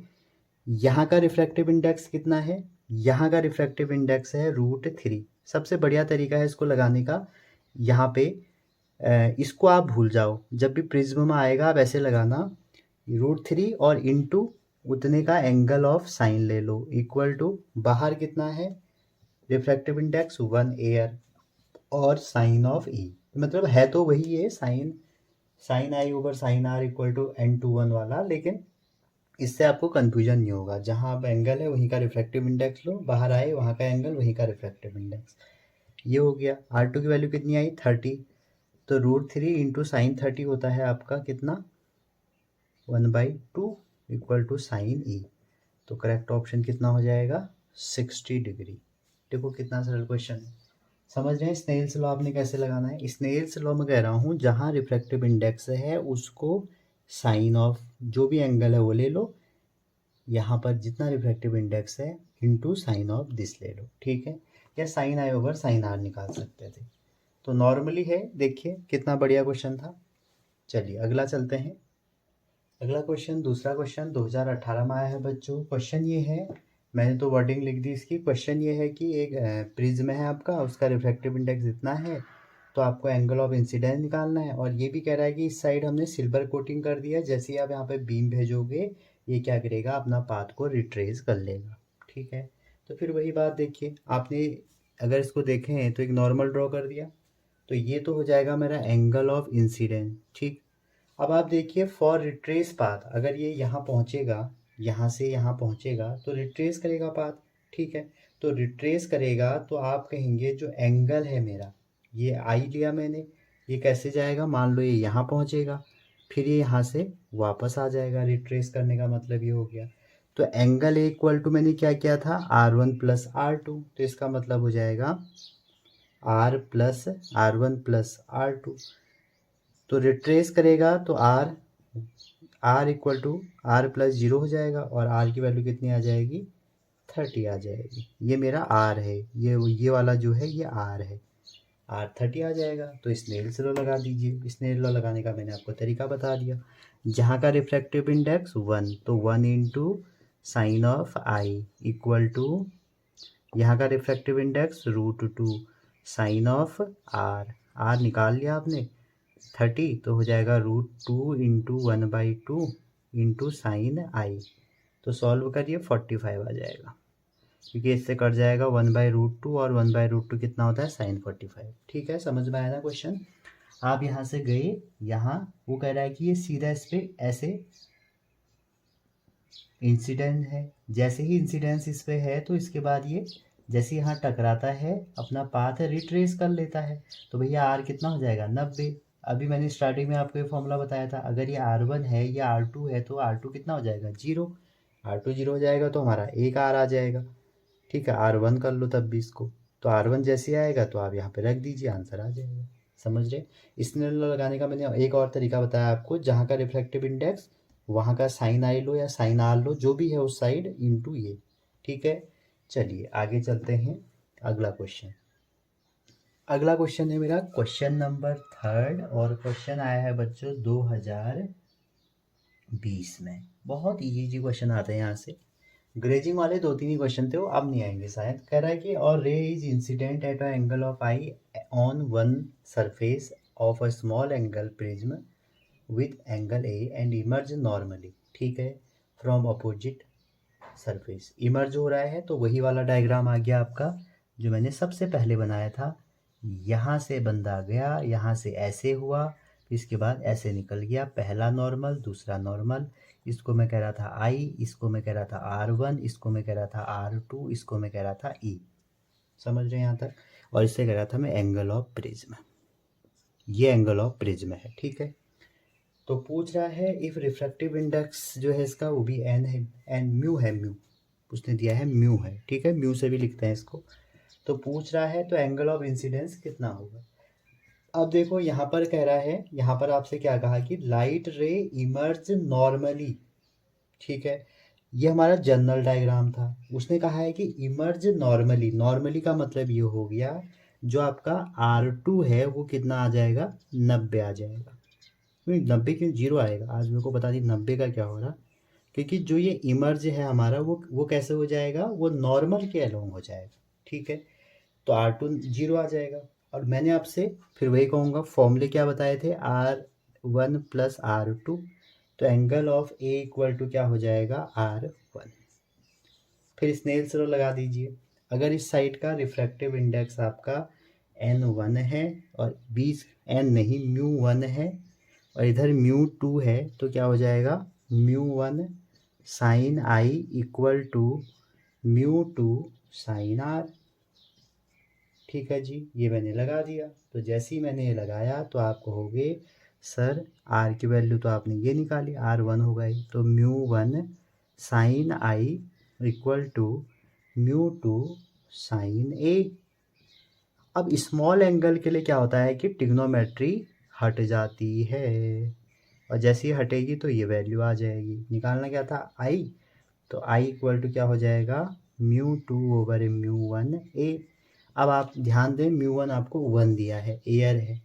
यहाँ का रिफ्रैक्टिव इंडेक्स कितना है, यहाँ का रिफ्रैक्टिव इंडेक्स है √3। सबसे बढ़िया तरीका है इसको लगाने का, यहाँ पे इसको आप भूल जाओ, जब भी प्रिज्म में आएगा आप ऐसे लगाना √3 और इंटू उतने का एंगल ऑफ साइन ले लो, इक्वल टू बाहर कितना है रिफ्रैक्टिव इंडेक्स 1 एयर और साइन ऑफ ई, मतलब है तो वही है sine I over sine r equal to n/1 वाला, लेकिन इससे आपको कंफ्यूजन नहीं होगा, जहाँ आप एंगल है वहीं का रिफ्रैक्टिव इंडेक्स लो, बाहर आए वहाँ का एंगल वहीं का रिफ्रैक्टिव इंडेक्स। ये हो गया। R2 की वैल्यू कितनी आई 30, तो √3 इंटू साइन 30 होता है आपका कितना 1/2 इक्वल टू साइन ई, तो करेक्ट ऑप्शन कितना हो जाएगा 60 डिग्री। देखो कितना सरल क्वेश्चन है, समझ रहे हैं स्नेल्स लॉ आपने कैसे लगाना है। स्नेल्स लॉ में कह रहा हूँ जहाँ रिफ्रैक्टिव इंडेक्स है उसको साइन ऑफ जो भी एंगल है वो ले लो, यहाँ पर जितना रिफ्रैक्टिव इंडेक्स है इंटू साइन ऑफ दिस ले लो। ठीक है, या साइन आई ओवर साइन आर निकाल सकते थे, तो नॉर्मली है। देखिए कितना बढ़िया क्वेश्चन था। चलिए अगला चलते हैं। अगला क्वेश्चन, दूसरा क्वेश्चन 2018 में आया है बच्चों। क्वेश्चन ये है, मैंने तो वर्डिंग लिख दी इसकी। क्वेश्चन ये है कि एक प्रिज्म है आपका, उसका रिफ्रैक्टिव इंडेक्स इतना है, तो आपको एंगल ऑफ इंसिडेंस निकालना है, और ये भी कह रहा है कि इस साइड हमने सिल्वर कोटिंग कर दिया, जैसे ही आप यहाँ पे बीम भेजोगे ये क्या करेगा अपना पाथ को रिट्रेस कर लेगा। ठीक है, तो फिर वही बात देखिए, आपने अगर इसको देखें तो एक नॉर्मल ड्रॉ कर दिया, तो ये तो हो जाएगा मेरा एंगल ऑफ इंसिडेंस। ठीक, अब आप देखिए फॉर रिट्रेस पाथ, अगर ये यहाँ पहुँचेगा, यहाँ से यहाँ पहुँचेगा तो रिट्रेस करेगा पाथ। ठीक है, तो रिट्रेस करेगा तो आप कहेंगे जो एंगल है मेरा, ये आई लिया मैंने, ये कैसे जाएगा, मान लो ये यहाँ पहुँचेगा, फिर ये यहाँ से वापस आ जाएगा। रिट्रेस करने का मतलब ये हो गया, तो एंगल ए इक्वल टू मैंने क्या किया था R1 प्लस R2, तो इसका मतलब हो जाएगा R1 प्लस R2, तो रिट्रेस करेगा तो R equal to R plus 0 हो जाएगा, और R की वैल्यू कितनी आ जाएगी 30 आ जाएगी। ये मेरा R है, ये वाला जो है ये R है, R 30 आ जाएगा। तो स्नेल्स लॉ लगा दीजिए। स्नेल लॉ लगाने का मैंने आपको तरीका बता दिया। जहाँ का रिफ्रैक्टिव इंडेक्स 1, तो 1 into sine of i equal to यहाँ का refractive index √2 sine of R निकाल लिया आपने 30, तो हो जाएगा √2 इंटू 1/2 इंटू साइन आई, तो सॉल्व करिए 45 आ जाएगा, क्योंकि इससे कट जाएगा 1/√2, और 1/√2 कितना होता है साइन 45। ठीक है, समझ में आया ना क्वेश्चन। आप यहाँ से गए, यहाँ वो कह रहा है कि ये सीधा इस पर ऐसे इंसिडेंट है, जैसे ही इंसिडेंस इस पे है तो इसके बाद ये जैसे यहाँ टकराता है अपना पाथ रिट्रेस कर लेता है, तो भैया आर कितना हो जाएगा 90। अभी मैंने स्टार्टिंग में आपको ये फॉर्मूला बताया था, अगर ये R1 है या R2 है तो R2 कितना हो जाएगा 0। R2 0 हो जाएगा तो हमारा एक R आ जाएगा। ठीक है, R1 कर लो तब भी इसको, तो R1 जैसे आएगा तो आप यहाँ पे रख दीजिए, आंसर आ जाएगा। समझ रहे? स्नेल लॉ लगाने का मैंने एक और तरीका बताया आपको, जहाँ का रिफ्रैक्टिव इंडेक्स वहाँ का साइन आई लो या साइन आर लो, जो भी है उस साइड इंटू ये। ठीक है, चलिए आगे चलते हैं। अगला क्वेश्चन है मेरा क्वेश्चन नंबर 3 और क्वेश्चन आया है बच्चों 2020 में। बहुत इजी क्वेश्चन आते हैं यहाँ से। ग्रेजिंग वाले 2-3 ही क्वेश्चन थे, वो अब नहीं आएंगे शायद। कह रहा है कि और रे is incident at a angle of I on one surface of a small angle prism with angle A and emerge normally. ठीक है, फ्रॉम अपोजिट सरफेस इमर्ज हो रहा है, तो वही वाला डायग्राम आ गया आपका जो मैंने सबसे पहले बनाया था। यहाँ से बंदा गया, यहाँ से ऐसे हुआ, इसके बाद ऐसे निकल गया, पहला नॉर्मल दूसरा नॉर्मल। इसको मैं कह रहा था आई, इसको मैं कह रहा था R1, इसको मैं कह रहा था R2, इसको मैं कह रहा था E। समझ रहे हैं यहाँ तक? और इससे कह रहा था मैं एंगल ऑफ प्रिज्म, ये एंगल ऑफ प्रिज्म है। ठीक है, तो पूछ रहा है इफ रिफ्रैक्टिव इंडेक्स जो है इसका वो भी n है, n म्यू है, म्यू उसने दिया है म्यू है। ठीक है, म्यू से भी लिखते हैं इसको। तो पूछ रहा है तो एंगल ऑफ इंसिडेंस कितना होगा। अब देखो यहाँ पर कह रहा है, यहाँ पर आपसे क्या कहा कि लाइट रे इमर्ज नॉर्मली। ठीक है, ये हमारा जनरल डायग्राम था। उसने कहा है कि इमर्ज नॉर्मली, नॉर्मली का मतलब ये हो गया जो आपका R2 है वो कितना आ जाएगा 90 आ जाएगा। 90 क्यों 0 आएगा, आज मेरे को बता दी 90 का क्या हो रहा। क्योंकि जो ये इमर्ज है हमारा वो कैसे हो जाएगा, वो नॉर्मल के अलोंग हो जाएगा। ठीक है, तो R2 0 आ जाएगा। और मैंने आपसे फिर वही कहूँगा फॉर्मूले क्या बताए थे, R1 प्लस R2, तो angle of A equal to क्या हो जाएगा R1। फिर स्नेल्स लॉ लगा दीजिए। अगर इस साइड का रिफ्रैक्टिव इंडेक्स आपका N1 है और बीच N नहीं μ1 है और इधर μ2 है, तो क्या हो जाएगा μ1 sine I equal to μ2 sine r. ठीक है जी, ये मैंने लगा दिया। तो जैसे ही मैंने ये लगाया तो आप कहोगे सर आर की वैल्यू तो आपने ये निकाली, R1 हो गई, तो μ1 sine I equal to μ2 sine A. अब स्मॉल एंगल के लिए क्या होता है कि ट्रिग्नोमेट्री हट जाती है, और जैसे ही हटेगी तो ये वैल्यू आ जाएगी। निकालना क्या था आई, तो आई इक्वल टू क्या हो जाएगा μ2 ओवर μ1 ए। अब आप ध्यान दें μ1 आपको 1 दिया है, एयर है।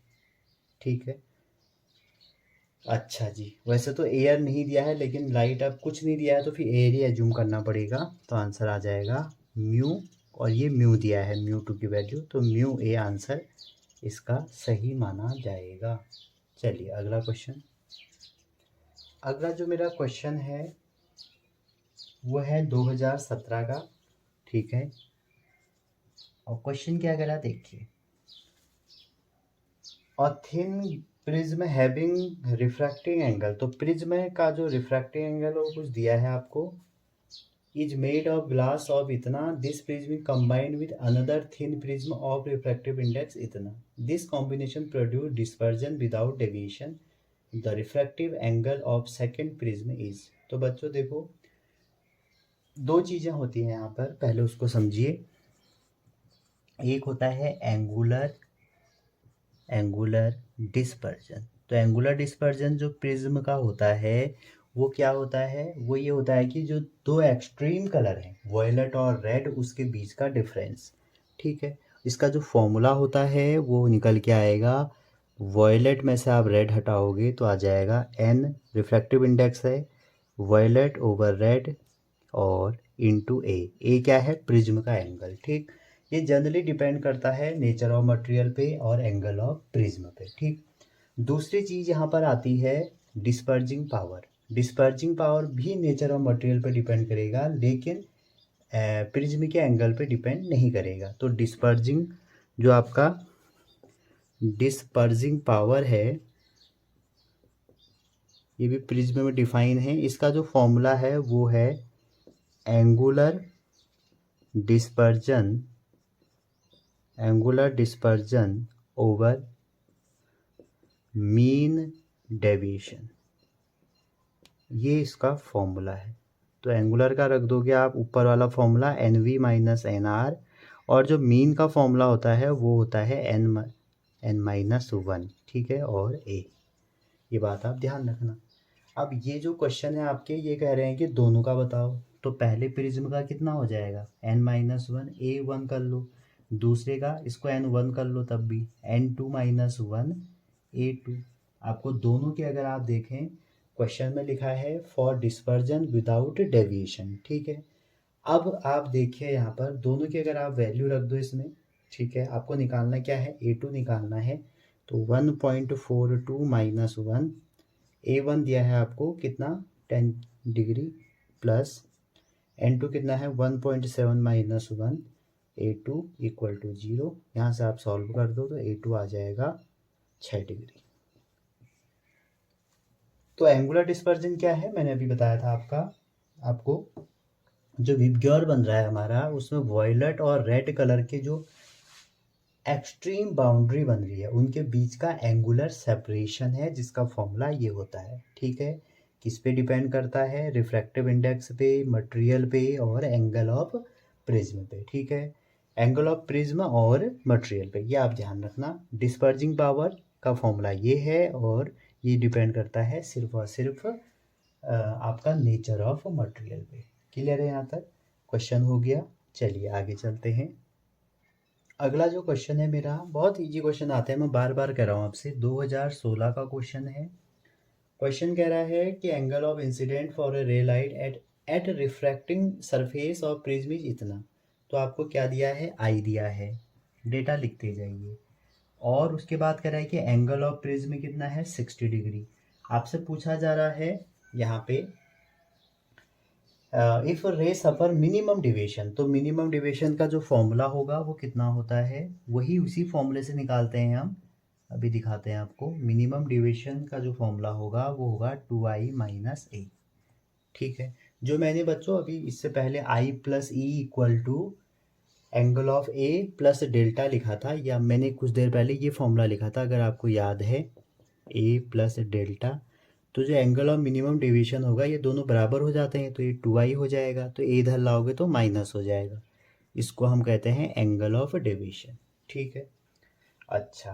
ठीक है, अच्छा जी, वैसे तो एयर नहीं दिया है लेकिन लाइट अब कुछ नहीं दिया है तो फिर एयर ही एज्यूम करना पड़ेगा, तो आंसर आ जाएगा म्यू, और ये म्यू दिया है μ2 की वैल्यू, तो म्यू ए आंसर इसका सही माना जाएगा। चलिए अगला क्वेश्चन। अगला जो मेरा क्वेश्चन है वो है 2017 का। ठीक है, और क्वेश्चन क्या करा देखिए, और thin prism having refracting angle, तो प्रिज्म का जो रिफ्रैक्टिंग एंगल है वो कुछ दिया है आपको, is made of glass of इतना, this prism combined with another thin prism of refractive index इतना, this combination produce dispersion without deviation, the refractive angle of second prism is. तो बच्चों देखो दो चीज़ें होती हैं यहाँ पर, पहले उसको समझिए। एक होता है एंगुलर डिस्पर्जन। तो एंगुलर डिस्पर्जन जो प्रिज्म का होता है वो क्या होता है, वो ये होता है कि जो दो एक्सट्रीम कलर हैं वॉयलेट और रेड, उसके बीच का डिफरेंस। ठीक है, इसका जो फॉर्मूला होता है वो निकल के आएगा, वॉयलेट में से आप रेड हटाओगे तो आ जाएगा n, रिफ्रैक्टिव इंडेक्स है, वॉयलेट ओवर रेड और इंटू ए क्या है प्रिज्म का एंगल। ठीक, ये जनरली डिपेंड करता है नेचर ऑफ मटेरियल पे और एंगल ऑफ प्रिज्म पे। ठीक, दूसरी चीज़ यहाँ पर आती है डिस्पर्जिंग पावर। डिस्पर्जिंग पावर भी नेचर ऑफ मटेरियल पे डिपेंड करेगा, लेकिन प्रिज्म के एंगल पे डिपेंड नहीं करेगा। तो डिस्पर्जिंग जो आपका डिस्पर्जिंग पावर है ये भी प्रिज्म में डिफाइन है। इसका जो फॉर्मूला है वो है angular dispersion angular dispersion over mean deviation, ये इसका फॉर्मूला है। तो एंगुलर का रख दोगे आप ऊपर वाला फॉर्मूला NV माइनस NR, और जो मीन का फॉर्मूला होता है वो होता है N-1, ठीक है, और A। ये बात आप ध्यान रखना। अब ये जो क्वेश्चन है आपके, ये कह रहे हैं कि दोनों का बताओ, तो पहले प्रिज्म का कितना हो जाएगा N-1, A1 कर लो, दूसरे का इसको N1 कर लो, तब भी N2-1 A2। आपको दोनों के अगर आप देखें, क्वेश्चन में लिखा है फॉर डिस्पर्जन विदाउट डेविएशन, ठीक है। अब आप देखिए यहाँ पर दोनों की अगर आप वैल्यू रख दो इसमें, ठीक है, आपको निकालना क्या है, A2 निकालना है। तो 1.42 माइनस 1, A1 दिया है आपको कितना 10 डिग्री, प्लस N2 कितना है 1.7 माइनस 1, A2 इक्वल टू 0। यहाँ से आप सॉल्व कर दो तो A2 आ जाएगा 6 डिग्री। तो एंगुलर डिस्पर्जन क्या है, मैंने अभी बताया था आपको जो विबग्योर बन रहा है हमारा, उसमें वॉयलेट और रेड कलर के जो एक्सट्रीम बाउंड्री बन रही है उनके बीच का एंगुलर सेपरेशन है, जिसका फॉर्मूला ये होता है, ठीक है। किस पे डिपेंड करता है, रिफ्रैक्टिव इंडेक्स पे, मटेरियल पे और एंगल ऑफ प्रिज्म पे, ठीक है। एंगल ऑफ प्रिज्म और मटेरियल पे, ये आप ध्यान रखना। डिस्पर्जिंग पावर का फॉर्मूला ये है, और ये डिपेंड करता है सिर्फ और सिर्फ आपका नेचर ऑफ मटेरियल पे। क्लियर है यहाँ तक, क्वेश्चन हो गया। चलिए आगे चलते हैं। अगला जो क्वेश्चन है मेरा, बहुत इजी क्वेश्चन आते हैं, मैं बार बार कह रहा हूँ आपसे, 2016 का क्वेश्चन है। क्वेश्चन कह रहा है कि angle of incident for a ray light at refracting surface of prism is इतना। तो आपको क्या दिया है, आई दिया है, डेटा लिखते जाइए। और उसके बाद कह रहा है कि एंगल ऑफ प्रिज्म कितना है 60 डिग्री। आपसे पूछा जा रहा है यहाँ पे इफ रे सफर मिनिमम डिविएशन, तो मिनिमम डिविएशन का जो फॉर्मूला होगा वो कितना होता है, वही उसी फॉर्मूले से निकालते हैं हम। अभी दिखाते हैं आपको। मिनिमम डिविएशन का जो फॉर्मूला होगा वो होगा 2i माइनस ए, ठीक है। जो मैंने बच्चों अभी इससे पहले i plus E equal to angle of A plus delta लिखा था, या मैंने कुछ देर पहले ये फॉर्मूला लिखा था अगर आपको याद है, ए प्लस डेल्टा। तो जो एंगल ऑफ मिनिमम डेविएशन होगा, ये दोनों बराबर हो जाते हैं, तो ये 2i हो जाएगा, तो ए इधर लाओगे तो माइनस हो जाएगा। इसको हम कहते हैं एंगल ऑफ डेविएशन, ठीक है। अच्छा,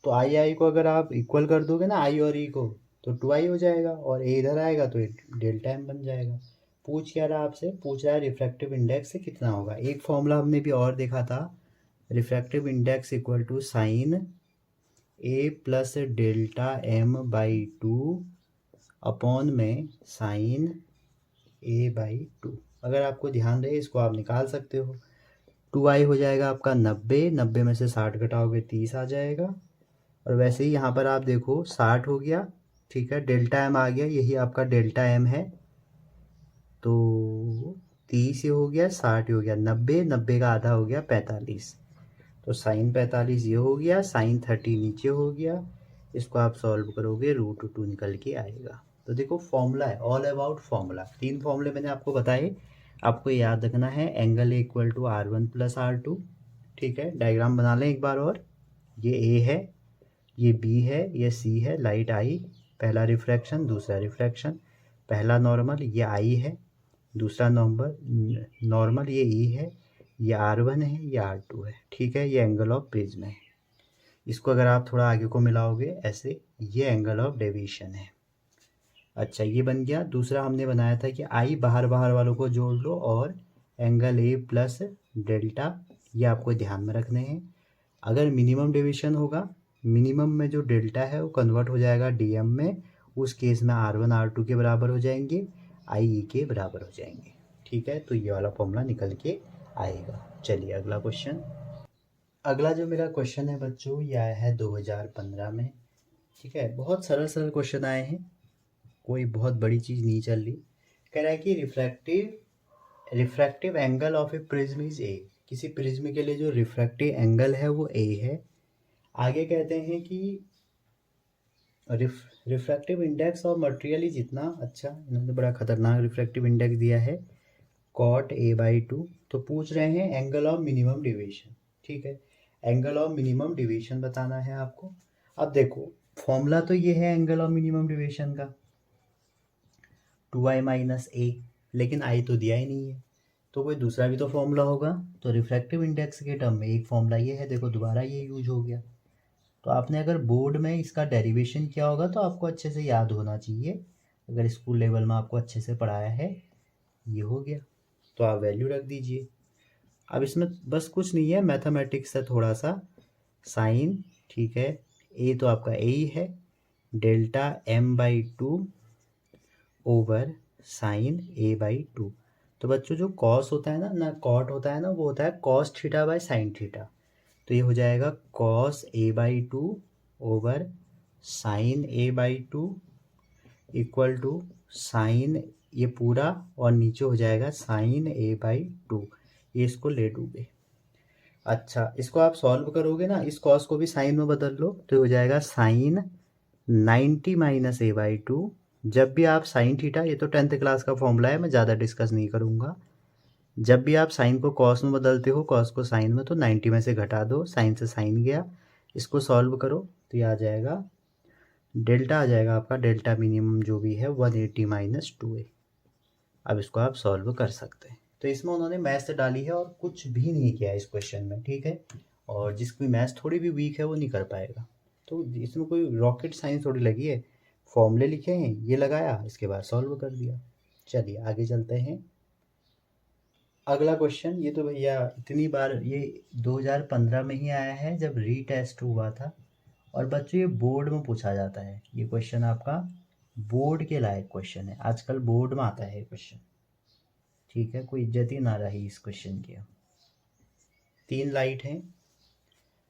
तो आई आई को अगर आप इक्वल कर दोगे ना, आई और ई को, तो 2i हो जाएगा, और ए इधर आएगा तो डेल्टा एम बन जाएगा। पूछ क्या रहा आपसे, पूछ रहा है रिफ्रैक्टिव इंडेक्स से कितना होगा। एक फॉर्मूला हमने भी और देखा था, refractive index equal to sine A plus delta M by 2 upon में साइन ए बाई 2। अगर आपको ध्यान रहे इसको आप निकाल सकते हो। 2i हो जाएगा आपका 90, 90 में से 60 घटाओगे 30 आ जाएगा। और वैसे ही यहाँ पर आप देखो 60 हो गया, ठीक है, डेल्टा एम आ गया, यही आपका डेल्टा एम है, तो 30 ये हो गया, 60 हो गया, 90, 90 का आधा हो गया 45, तो साइन 45 ये हो गया, साइन 30 नीचे हो गया। इसको आप सॉल्व करोगे, √2 निकल के आएगा। तो देखो फॉर्मूला है, ऑल अबाउट फॉर्मूला। 3 फॉर्मूले मैंने आपको बताए, आपको याद रखना है। Angle equal to R1 plus R2, ठीक है। डायग्राम बना लें एक बार और। ये ए है, ये बी है, ये सी है, लाइट आई, पहला रिफ्रैक्शन दूसरा रिफ्रैक्शन, पहला नॉर्मल ये आई है, दूसरा नॉर्मल ये ई है, ये R1 है, ये R2 है, ठीक है। ये एंगल ऑफ प्रिज्म है। इसको अगर आप थोड़ा आगे को मिलाओगे ऐसे, ये एंगल ऑफ डेविएशन है। अच्छा, ये बन गया। दूसरा हमने बनाया था कि आई बाहर बाहर वालों को जोड़ लो, और एंगल ए प्लस डेल्टा, ये आपको ध्यान में रखने हैं। अगर मिनिमम डेविएशन होगा, मिनिमम में जो डेल्टा है वो कन्वर्ट हो जाएगा डीएम में, उस केस में R1 R2 के बराबर हो जाएंगे, आई ई के बराबर हो जाएंगे, ठीक है। तो ये वाला फॉर्मूला निकल के आएगा। चलिए अगला क्वेश्चन। अगला जो मेरा क्वेश्चन है बच्चों, ये आया है 2015 में, ठीक है। बहुत सरल सरल क्वेश्चन आए हैं, कोई बहुत बड़ी चीज़ नहीं चल रही। कह रहा है कि refractive angle of A prism is a. किसी प्रिज्म के लिए जो रिफ्रैक्टिव एंगल है वो ए है। आगे कहते हैं कि refractive index of material is इतना। अच्छा, इन्होंने बड़ा खतरनाक रिफ्रैक्टिव इंडेक्स दिया है, कॉट a/2। तो पूछ रहे हैं एंगल ऑफ मिनिमम डिवीजन, ठीक है, एंगल ऑफ मिनिमम डिवीजन बताना है आपको। अब देखो फॉर्मूला तो ये है एंगल ऑफ मिनिमम डिवीजन का 2i माइनस a, लेकिन i तो दिया ही नहीं है, तो कोई दूसरा भी तो फॉर्मूला होगा। तो रिफ्रैक्टिव इंडेक्स के टर्म में एक फॉर्मूला ये है, देखो दोबारा ये यूज हो गया। तो आपने अगर बोर्ड में इसका डेरिवेशन किया होगा तो आपको अच्छे से याद होना चाहिए, अगर स्कूल लेवल में आपको अच्छे से पढ़ाया है। ये हो गया, तो आप वैल्यू रख दीजिए। अब इसमें बस कुछ नहीं है, मैथमेटिक्स है थोड़ा सा, साइन, ठीक है, ए तो आपका ए ही है, delta m/2 over sine a/2। तो बच्चों जो कॉस होता है ना कॉट होता है ना, वो होता है cos theta by sine theta. तो ये हो जाएगा cos a/2 over sine a/2 equal to sine ये पूरा और नीचे हो जाएगा साइन a/2। ये इसको ले डूबे। अच्छा इसको आप सॉल्व करोगे ना, इस कॉस को भी साइन में बदल लो, तो हो जाएगा साइन 90 माइनस a/2। जब भी आप साइन थीटा, ये तो 10th क्लास का फॉर्मूला है, मैं ज़्यादा डिस्कस नहीं करूँगा। जब भी आप साइन को कॉस में बदलते हो, कॉस को साइन में, तो 90 में से घटा दो, साइन से साइन गया, इसको सॉल्व करो तो ये आ जाएगा, डेल्टा आ जाएगा आपका, डेल्टा मिनिमम जो भी है 180 माइनस 2a। अब इसको आप सॉल्व कर सकते हैं। तो इसमें उन्होंने मैथ्स डाली है और कुछ भी नहीं किया है इस क्वेश्चन में, ठीक है, और जिसकी मैथ्स थोड़ी भी वीक है वो नहीं कर पाएगा। तो इसमें कोई रॉकेट साइंस थोड़ी लगी है, फॉर्मूले लिखे हैं, ये लगाया, इसके बाद सॉल्व कर दिया। चलिए आगे चलते हैं। अगला क्वेश्चन, ये तो भैया इतनी बार ये 2015 में ही आया है जब रीटेस्ट हुआ था, और बच्चों ये बोर्ड में पूछा जाता है। ये क्वेश्चन आपका बोर्ड के लायक क्वेश्चन है, आजकल बोर्ड में आता है क्वेश्चन, ठीक है, कोई इज्जत ही ना रही इस क्वेश्चन की। 3 लाइट हैं,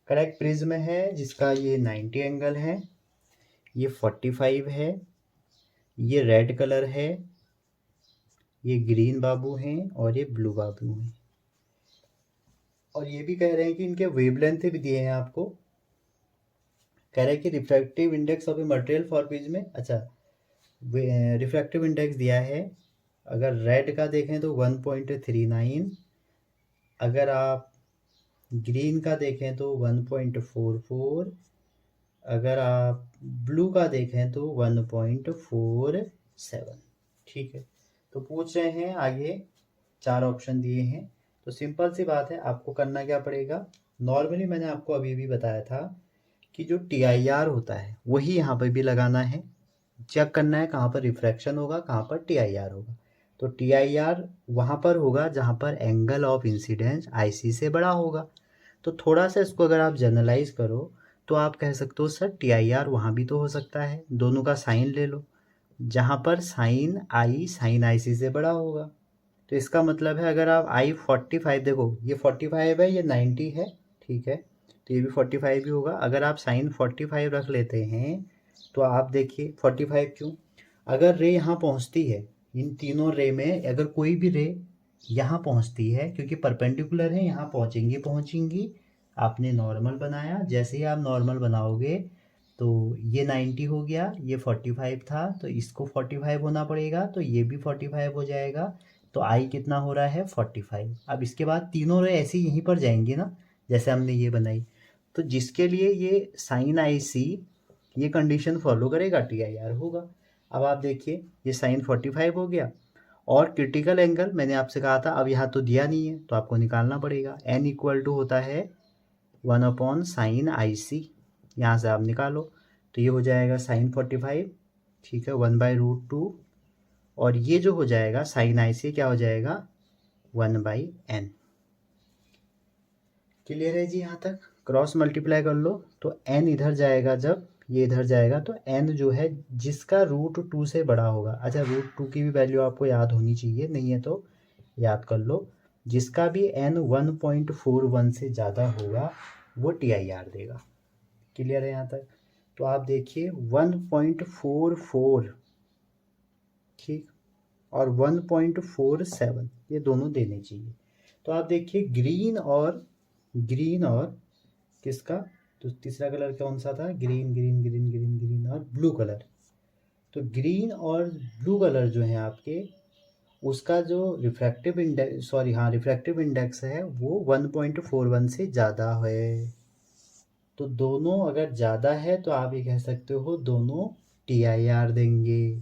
करेक्ट प्रिज्म है जिसका ये 90 एंगल है, ये 45 है, ये रेड कलर है, ये ग्रीन बाबू हैं और ये ब्लू बाबू हैं। और ये भी कह रहे हैं कि इनके वेवलेंथ भी दिए हैं आपको। कह रहे हैं कि refractive index of a material for prism में, अच्छा रिफ्रैक्टिव इंडेक्स दिया है, अगर रेड का देखें तो 1.39, अगर आप ग्रीन का देखें तो 1.44, अगर आप ब्लू का देखें तो 1.47, ठीक है। तो पूछ रहे हैं आगे, 4 ऑप्शन दिए हैं, तो सिंपल सी बात है, आपको करना क्या पड़ेगा, नॉर्मली मैंने आपको अभी भी बताया था कि जो TIR होता है वही यहाँ पर भी लगाना है, चेक करना है कहाँ पर रिफ्रैक्शन होगा, कहाँ पर TIR होगा। तो TIR वहाँ पर होगा जहाँ पर एंगल ऑफ इंसिडेंस IC से बड़ा होगा। तो थोड़ा सा इसको अगर आप जनरलाइज करो तो आप कह सकते हो सर TIR वहाँ भी तो हो सकता है, दोनों का साइन ले लो, जहाँ पर साइन IC से बड़ा होगा। तो इसका मतलब है अगर आप I45, देखो ये 45 है, ये 90 है, ठीक है, तो ये भी 45 ही होगा। अगर आप साइन 45 रख लेते हैं तो आप देखिए 45 क्यों, अगर रे यहाँ पहुँचती है, इन तीनों रे में अगर कोई भी रे यहाँ पहुँचती है, क्योंकि परपेंडिकुलर है, यहाँ पहुँचेंगी, आपने नॉर्मल बनाया, जैसे ही आप नॉर्मल बनाओगे तो ये 90 हो गया, ये 45 था, तो इसको 45 होना पड़ेगा, तो ये भी 45 हो जाएगा। तो आई कितना हो रहा है 45। अब इसके बाद तीनों रे ऐसे यहीं पर जाएंगी ना, जैसे हमने ये बनाई, तो जिसके लिए ये साइन IC ये कंडीशन फॉलो करेगा, TIR होगा। अब आप देखिए ये साइन 45 हो गया, और क्रिटिकल एंगल मैंने आपसे कहा था, अब यहाँ तो दिया नहीं है तो आपको निकालना पड़ेगा, n इक्वल टू होता है 1/sin IC, यहाँ से आप निकालो, तो ये हो जाएगा साइन 45, ठीक है, 1/√2, और ये जो हो जाएगा साइन IC क्या हो जाएगा 1/n। क्लियर है जी, यहाँ तक क्रॉस मल्टीप्लाई कर लो तो n इधर जाएगा, जब ये इधर जाएगा तो n जो है जिसका √2 से बड़ा होगा, अच्छा √2 की भी वैल्यू आपको याद होनी चाहिए, नहीं है तो याद कर लो, जिसका भी n 1.41 से ज़्यादा होगा वो TIR देगा। क्लियर है यहाँ तक, तो आप देखिए 1.44, ठीक, और 1.47 ये दोनों देने चाहिए। तो आप देखिए ग्रीन और किसका, तो तीसरा कलर कौन सा था, ग्रीन और ब्लू कलर। तो ग्रीन और ब्लू कलर जो है आपके उसका जो रिफ्रैक्टिव इंडेक्स रिफ्रैक्टिव इंडेक्स है वो 1.41 से ज़्यादा है। तो दोनों अगर ज़्यादा है तो आप ये कह सकते हो दोनों TIR देंगे।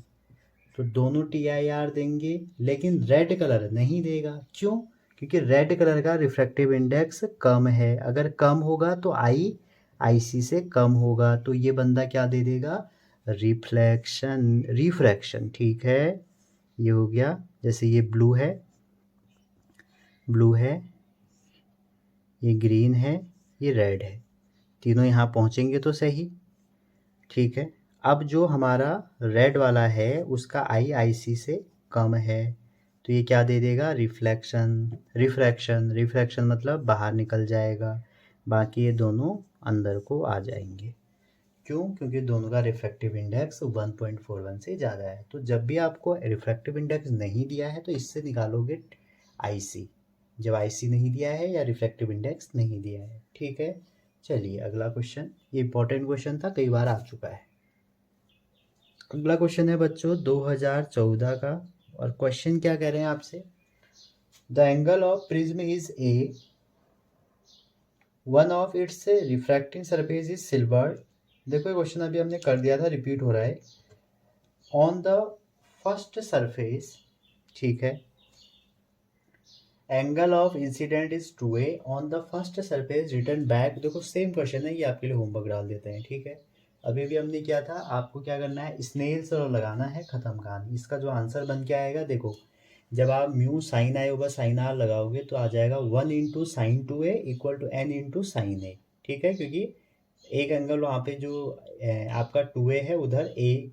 तो दोनों TIR देंगे, लेकिन रेड कलर नहीं देगा। क्यों? क्योंकि रेड कलर का रिफ्रैक्टिव इंडेक्स कम है। अगर कम होगा तो IC से कम होगा, तो ये बंदा क्या दे देगा? रिफ्रैक्शन। ठीक है, ये हो गया। जैसे ये ब्लू है, ये ग्रीन है, ये रेड है, तीनों यहाँ पहुँचेंगे तो सही। ठीक है, अब जो हमारा रेड वाला है उसका IC से कम है, तो ये क्या दे देगा? रिफ्रैक्शन मतलब बाहर निकल जाएगा, बाकी ये दोनों अंदर को आ जाएंगे। क्यों? क्योंकि दोनों का रिफ्रैक्टिव इंडेक्स 1.41 से ज़्यादा है। तो जब भी आपको रिफ्रैक्टिव इंडेक्स नहीं दिया है तो इससे निकालोगे IC, जब IC नहीं दिया है या रिफ्रैक्टिव इंडेक्स नहीं दिया है। ठीक है, चलिए अगला क्वेश्चन। ये इंपॉर्टेंट क्वेश्चन था, कई बार आ चुका है। अगला क्वेश्चन है बच्चों 2014 का, और क्वेश्चन क्या कह रहे हैं आपसे? The angle of prism is a, one of its refracting surface is silver. देखो ये क्वेश्चन अभी हमने कर दिया था, रिपीट हो रहा है। ऑन द फर्स्ट सरफेस, ठीक है, angle of incident is 2A on the first surface return back. देखो सेम क्वेश्चन है, ये आपके लिए होमवर्क डाल देते हैं। ठीक है, अभी भी हमने किया था, आपको क्या करना है? स्नेल्स लॉ लगाना है, खत्म कहानी। इसका जो आंसर बन के आएगा, देखो जब आप म्यू साइन आई ओवर साइन आर लगाओगे तो आ जाएगा 1 into sine 2A equal to n into sine A. ठीक है, क्योंकि एक एंगल वहाँ पे जो आपका 2A है, उधर A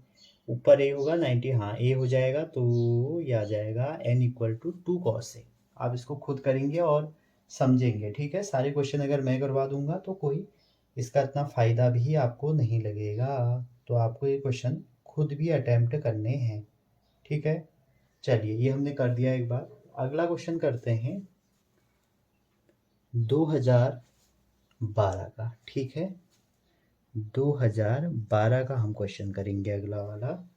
ऊपर A होगा 90, हाँ A हो जाएगा, तो ये आ जाएगा n equal to 2 cos A। आप इसको खुद करेंगे और समझेंगे। ठीक है, सारे क्वेश्चन अगर मैं करवा दूंगा तो कोई इसका इतना फ़ायदा भी आपको नहीं लगेगा, तो आपको ये क्वेश्चन खुद भी अटैम्प्ट करने हैं। ठीक है, चलिए ये हमने कर दिया एक बार। अगला क्वेश्चन करते हैं 2012 का। ठीक है, 2012 का हम क्वेश्चन करेंगे अगला वाला,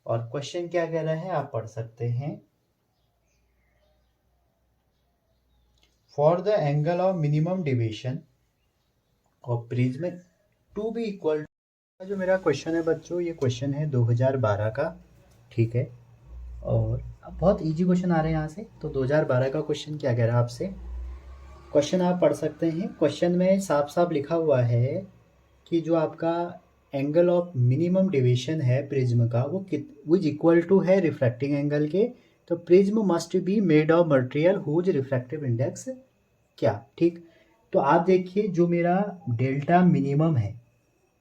और क्वेश्चन क्या कह रहा है आप पढ़ सकते हैं। For the angle of minimum deviation of prism to be equal, जो मेरा क्वेश्चन है बच्चों, ये क्वेश्चन है 2012 का। ठीक है, और अब बहुत इजी क्वेश्चन आ रहे हैं यहाँ से। तो 2012 का क्वेश्चन क्या कह रहा है आपसे? क्वेश्चन आप पढ़ सकते हैं। क्वेश्चन में साफ साफ लिखा हुआ है कि जो आपका एंगल ऑफ मिनिमम डेविएशन है प्रिज्म का, वो विच इक्वल टू है रिफ्रैक्टिंग एंगल के। तो prism must be made of material whose refractive index क्या। ठीक, तो आप देखिए जो मेरा डेल्टा मिनिमम है,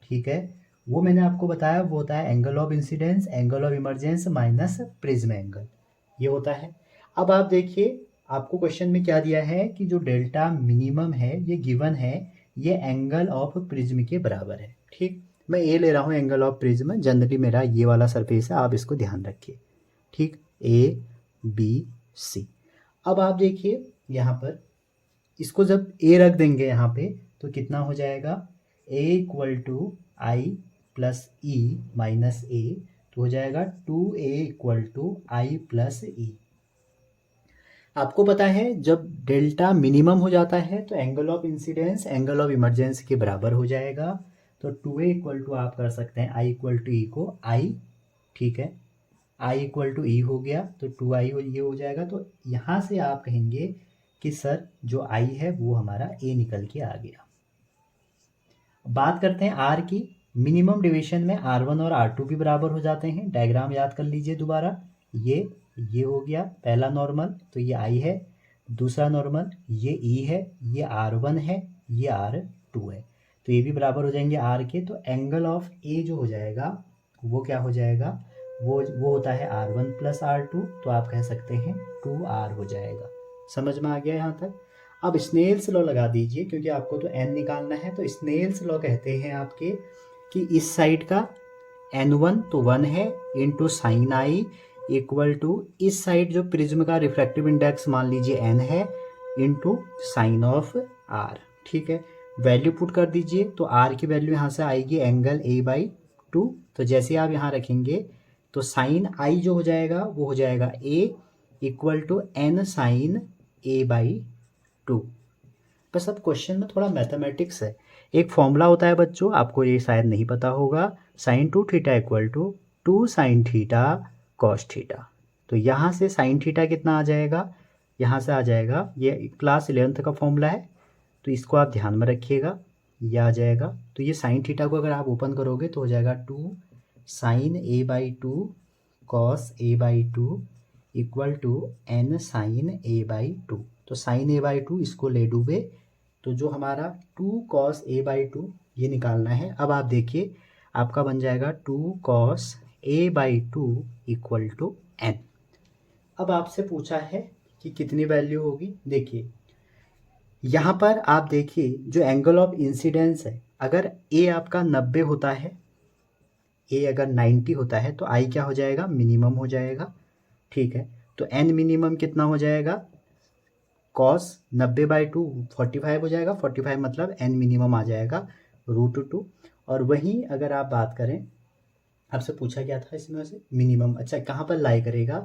ठीक है, वो मैंने आपको बताया, वो होता है angle of incidence, angle of emergence minus prism angle, ये होता है। अब आप देखिए आपको क्वेश्चन में क्या दिया है कि जो डेल्टा मिनिमम है ये गिवन है, ये एंगल ऑफ प्रिज्म के बराबर है। ठीक, मैं ए ले रहा हूँ एंगल ऑफ प्रिज्म, जनरली मेरा ये वाला सरफेस है, आप इसको ध्यान रखिए। ठीक, ABC। अब आप देखिए यहाँ पर इसको जब ए रख देंगे यहाँ पे तो कितना हो जाएगा? A equal to i plus e minus A, तो हो जाएगा 2A equal to i plus e. आपको पता है जब डेल्टा मिनिमम हो जाता है तो angle of incidence angle of emergence के बराबर हो जाएगा। तो 2A इक्वल टू आप कर सकते हैं I इक्वल टू ई को आई, ठीक है, I इक्वल टू ई हो गया तो 2I ये हो जाएगा। तो यहाँ से आप कहेंगे कि सर जो I है वो हमारा A निकल के आ गया। बात करते हैं R की। मिनिमम डिवीजन में R1 और R2 भी बराबर हो जाते हैं। डायग्राम याद कर लीजिए दोबारा। ये हो गया पहला नॉर्मल, तो ये I है। दूसरा नॉर्मल ये E है, ये R1 है, ये R2 है, तो ये भी बराबर हो जाएंगे R के। तो एंगल ऑफ A जो हो जाएगा वो क्या हो जाएगा? वो होता है R1 प्लस R2, तो आप कह सकते हैं 2R हो जाएगा। समझ में आ गया यहाँ तक? अब स्नेल्स लॉ लगा दीजिए, क्योंकि आपको तो n निकालना है। तो स्नेल्स लॉ कहते हैं आपके कि इस साइड का n1 तो 1 है into sine I equal to इस साइड जो प्रिज्म का रिफ्रैक्टिव इंडेक्स मान लीजिए n है इंटू साइन ऑफ r। ठीक है, वैल्यू पुट कर दीजिए, तो r की वैल्यू यहाँ से आएगी एंगल A/2। तो जैसे आप यहाँ रखेंगे तो साइन i जो हो जाएगा वो हो जाएगा A equal to n sine a/2। बस अब क्वेश्चन में थोड़ा मैथमेटिक्स है। एक फॉर्मूला होता है बच्चों, आपको ये शायद नहीं पता होगा, sine 2 theta equal to 2 sine theta cos theta. तो यहाँ से साइन थीटा कितना आ जाएगा, यहाँ से आ जाएगा, ये क्लास 11th का फॉर्मूला है, तो इसको आप ध्यान में रखिएगा, ये आ जाएगा। तो ये साइन थीटा को अगर आप ओपन करोगे तो हो जाएगा 2 sine a/2 cos a/2 equal to n sine a/2। तो साइन a/2 इसको ले डूबे, तो जो हमारा 2 कॉस a/2 ये निकालना है। अब आप देखिए आपका बन जाएगा 2 cos a/2 equal to n। अब आपसे पूछा है कि कितनी वैल्यू होगी। देखिए यहाँ पर आप देखिए जो एंगल ऑफ इंसिडेंस है, अगर a आपका 90 होता है, a अगर 90 होता है तो i क्या हो जाएगा, मिनिमम हो जाएगा। ठीक है, तो n मिनिमम कितना हो जाएगा, कॉस 90/2 45 हो जाएगा, 45 मतलब n मिनिमम आ जाएगा √2। और वहीं अगर आप बात करें, आपसे पूछा गया था इसमें से मिनिमम, अच्छा कहाँ पर लाई करेगा,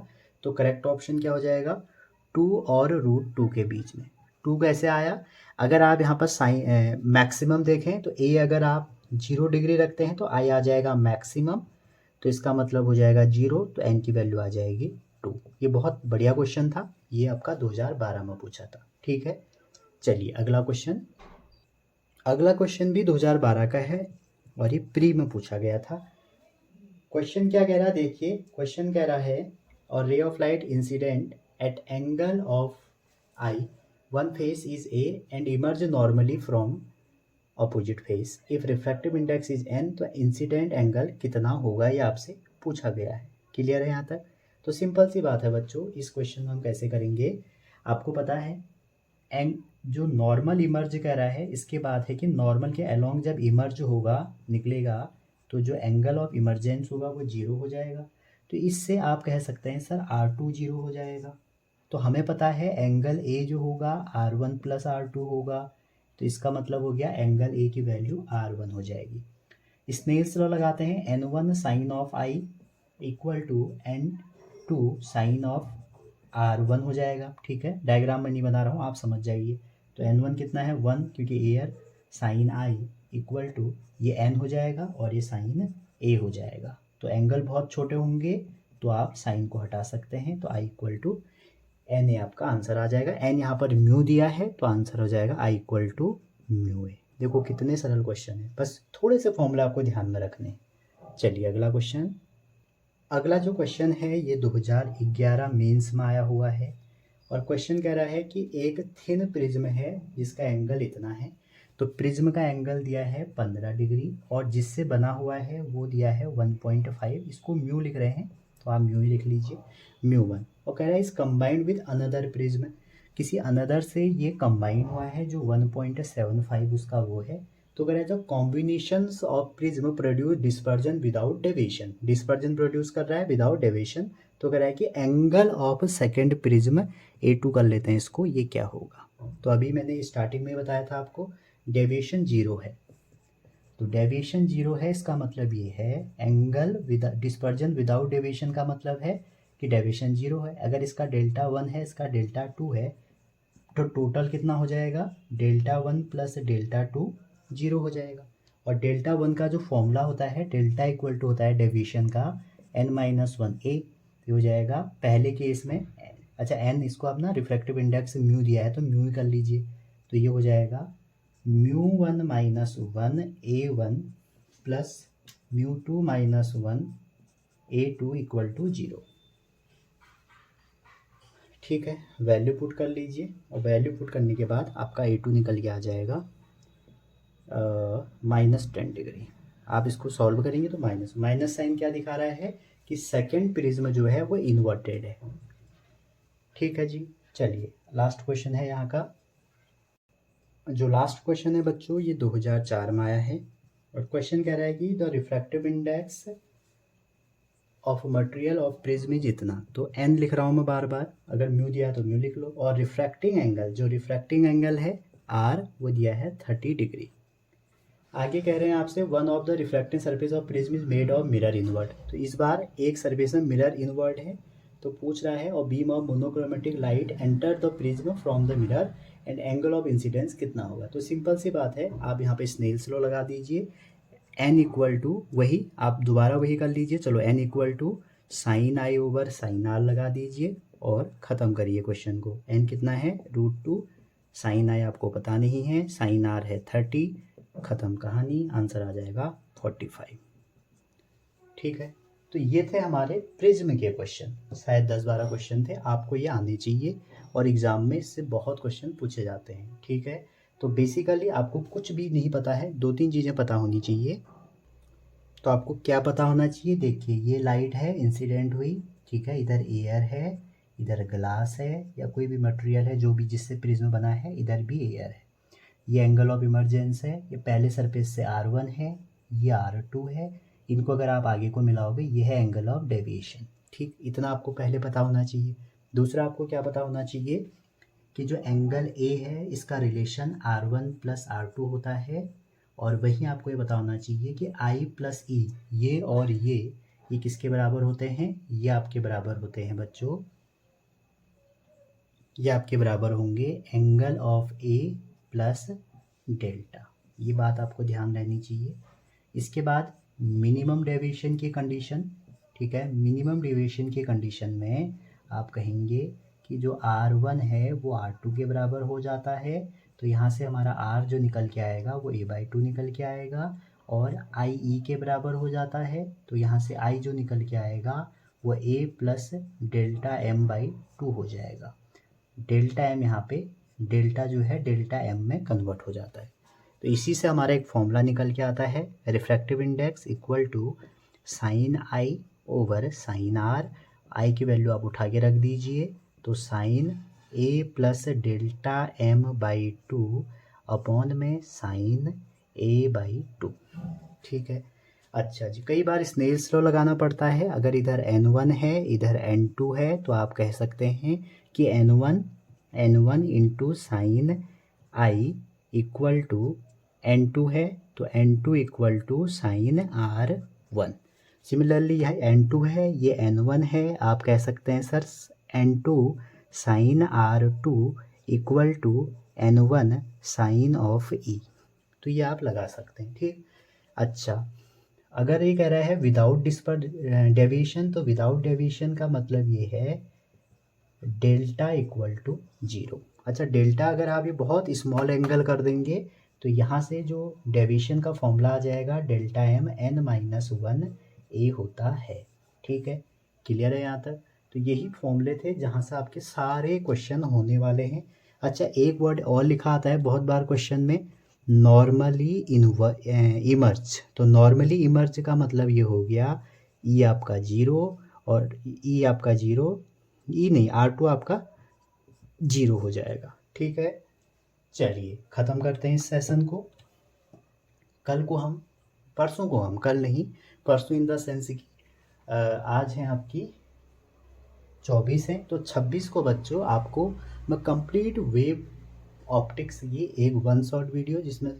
तो करेक्ट ऑप्शन क्या हो जाएगा, 2 और √2 के बीच में। 2 कैसे आया, अगर आप यहाँ पर साइन मैक्सिमम देखें तो a अगर आप 0 डिग्री रखते हैं तो i आ जाएगा मैक्सिमम, तो इसका मतलब हो जाएगा 0, तो n की वैल्यू आ जाएगी 2। ये बहुत बढ़िया क्वेश्चन था, ये आपका 2012 में पूछा था। ठीक है, चलिए अगला क्वेश्चन। अगला क्वेश्चन भी 2012 का है और ये प्री में पूछा गया था। क्वेश्चन क्या कह रहा है, देखिए क्वेश्चन कह रहा है, और ray of light incident at angle of I, one face is A and emerge normally from opposite face, if refractive index is n, तो इंसिडेंट एंगल कितना होगा, ये आपसे पूछा गया है। क्लियर है यहाँ तक। तो सिंपल सी बात है बच्चों, इस क्वेश्चन में हम कैसे करेंगे, आपको पता है जो नॉर्मल इमर्ज कह रहा है, इसके बाद है कि नॉर्मल के अलोंग जब इमर्ज होगा, निकलेगा, तो जो एंगल ऑफ इमरजेंस होगा वो 0 हो जाएगा। तो इससे आप कह सकते हैं सर R2 0 हो जाएगा। तो हमें पता है एंगल A जो होगा R1 + R2 होगा, तो इसका मतलब हो गया एंगल A की वैल्यू R1 हो जाएगी। स्नेल्स लॉ लगाते हैं, N1 sine of I equal to N2 sine of R1 हो जाएगा। ठीक है, डायग्राम में नहीं बना रहा हूँ, आप समझ जाइए। तो N1 कितना है 1, क्योंकि air sine I equal to ये N हो जाएगा और ये साइन A हो जाएगा। तो एंगल बहुत छोटे होंगे तो आप साइन को हटा सकते हैं, तो I इक्वल टू N ए आपका आंसर आ जाएगा। N यहाँ पर म्यू दिया है तो आंसर हो जाएगा I equal to mu A. देखो कितने सरल क्वेश्चन है, बस थोड़े से फॉर्मूला आपको ध्यान में रखने। चलिए अगला क्वेश्चन। अगला जो क्वेश्चन है ये 2011 मेंस में आया हुआ है, और क्वेश्चन कह रहा है कि एक थिन प्रिज्म है जिसका एंगल इतना है। तो प्रिज्म का एंगल दिया है 15 डिग्री और जिससे बना हुआ है वो दिया है 1.5, इसको म्यू लिख रहे हैं तो आप म्यू ही लिख लीजिए, म्यू1। और कह रहा है इस कंबाइंड विद अनदर प्रिज्म, किसी अनदर से ये कंबाइन हुआ है जो 1.75 उसका वो है। तो कह रहा है जब combinations of prism produce dispersion without deviation, dispersion produce कर रहा है विदाउट डेविएशन, तो कह रहा है कि angle of second prism A2 कर लेते हैं इसको, ये क्या होगा। तो अभी मैंने स्टार्टिंग में बताया था आपको डेविएशन 0 है, तो डेविएशन 0 है, इसका मतलब ये है angle with dispersion without deviation का मतलब है कि डेविएशन 0 है। अगर इसका Δ1 है, इसका Δ2 है, तो टोटल कितना हो जाएगा, Δ1 + Δ2 0 हो जाएगा। और Δ1 का जो फॉर्मूला होता है, डेल्टा इक्वल टू होता है डेविएशन का n-1a, तो हो जाएगा पहले केस में, अच्छा n इसको आप ना रिफ्रैक्टिव इंडेक्स म्यू दिया है तो म्यू ही कर लीजिए, तो ये हो जाएगा μ1 - 1 a1 plus μ2 - 1 a2 equal to 0। ठीक है, वैल्यू पुट कर लीजिए, और वैल्यू पुट करने के बाद आपका A2 निकल के आ जाएगा -10 डिग्री। आप इसको सॉल्व करेंगे तो माइनस साइन क्या दिखा रहा है कि सेकेंड प्रिज्म जो है वो इन्वर्टेड है। ठीक है जी, चलिए लास्ट क्वेश्चन है यहाँ का। जो लास्ट क्वेश्चन है बच्चों ये 2004 में आया है, और क्वेश्चन कह रहा है कि the refractive index of material of prism is इतना, तो n लिख रहा हूँ मैं बार बार, अगर म्यू दिया तो म्यू लिख लो, और रिफ्रैक्टिंग एंगल, जो रिफ्रैक्टिंग एंगल है r वो दिया है 30 डिग्री। आगे कह रहे हैं आपसे one of the refracting surface of prism is made of mirror invert, तो इस बार एक सरफेस में मिरर इनवर्ट है, तो पूछ रहा है, और beam of monochromatic light enter the prism from the mirror and angle of incidence कितना होगा। तो सिंपल सी बात है, आप यहाँ पे स्नेल्स लॉ लगा दीजिए, n इक्वल टू वही आप दोबारा वही कर लीजिए। चलो n equal to sine I over sine R लगा दीजिए और ख़त्म करिए क्वेश्चन को। n कितना है √2, साइन आई आपको पता नहीं है, साइन आर है 30, ख़त्म कहानी, आंसर आ जाएगा 45। ठीक है, तो ये थे हमारे प्रिज्म के क्वेश्चन। शायद 10-12 क्वेश्चन थे, आपको ये आने चाहिए और एग्ज़ाम में इससे बहुत क्वेश्चन पूछे जाते हैं। ठीक है, तो बेसिकली आपको कुछ भी नहीं पता है, 2-3 चीज़ें पता होनी चाहिए। तो आपको क्या पता होना चाहिए, देखिए ये लाइट है इंसिडेंट हुई, ठीक है, इधर एयर है, इधर ग्लास है या कोई भी मटेरियल है जो भी जिससे प्रिज्म बना है, इधर भी एयर है। ये एंगल ऑफ इमरजेंस है, ये पहले सरफेस से R1 है, ये R2 है, इनको अगर आप आगे को मिलाओगे ये है एंगल ऑफ डेविएशन। ठीक, इतना आपको पहले पता होना चाहिए। दूसरा आपको क्या पता होना चाहिए कि जो एंगल ए है इसका रिलेशन R1 + R2 होता है, और वहीं आपको ये पता होना चाहिए कि I + E ये और ये किसके बराबर होते हैं, ये आपके बराबर होते हैं बच्चों, ये आपके बराबर होंगे angle of A plus delta. ये बात आपको ध्यान रहनी चाहिए। इसके बाद मिनिमम डेविएशन की कंडीशन, ठीक है, मिनिमम डेविएशन की कंडीशन में आप कहेंगे कि जो R1 है वो R2 के बराबर हो जाता है, तो यहाँ से हमारा R जो निकल के आएगा वो a/2 निकल के आएगा, और I E के बराबर हो जाता है, तो यहाँ से I जो निकल के आएगा वो a + Δm/2 हो जाएगा। डेल्टा एम यहाँ पे डेल्टा जो है डेल्टा एम में कन्वर्ट हो जाता है। तो इसी से हमारा एक फॉर्मूला निकल के आता है, refractive index equal to sine I over sine r. I की वैल्यू आप उठा के रख दीजिए, तो sine A plus Δm/2 upon में साइन a/2। ठीक है, अच्छा जी, कई बार स्नेल्स लॉ लगाना पड़ता है। अगर इधर n1 है इधर n2 है तो आप कह सकते हैं कि n1 into sine I equal to n2 है, तो n2 equal to sign R1। Similarly यह n2 है, ये n1 है, आप कह सकते हैं sir n2 sine R2 equal to n1 sine of E। तो ये आप लगा सकते हैं। ठीक, अच्छा, अगर ये कह रहा है विदाउट डेविएशन, तो विदाउट डेविएशन का मतलब ये है डेल्टा इक्वल टू 0। अच्छा, डेल्टा अगर आप ये बहुत स्मॉल एंगल कर देंगे तो यहाँ से जो डेविएशन का फॉर्मूला आ जाएगा डेल्टा m n-1 a होता है। ठीक है, क्लियर है यहाँ तक। तो यही फॉर्मूले थे जहाँ से आपके सारे क्वेश्चन होने वाले हैं। अच्छा, एक वर्ड और लिखा आता है बहुत बार क्वेश्चन में, नॉर्मली इमर्ज। तो नॉर्मली इमर्ज का मतलब ये हो गया ई आपका 0 और ई आपका 0, ई नहीं R2 आपका 0 हो जाएगा। ठीक है, चलिए ख़त्म करते हैं इस सेशन को। कल को हम, परसों को हम, कल नहीं परसों इन द सेंस की आज हैं आपकी 24 हैं, तो 26 को बच्चों आपको मैं कंप्लीट वेव ऑप्टिक्स, ये एक 1 शॉट वीडियो जिसमें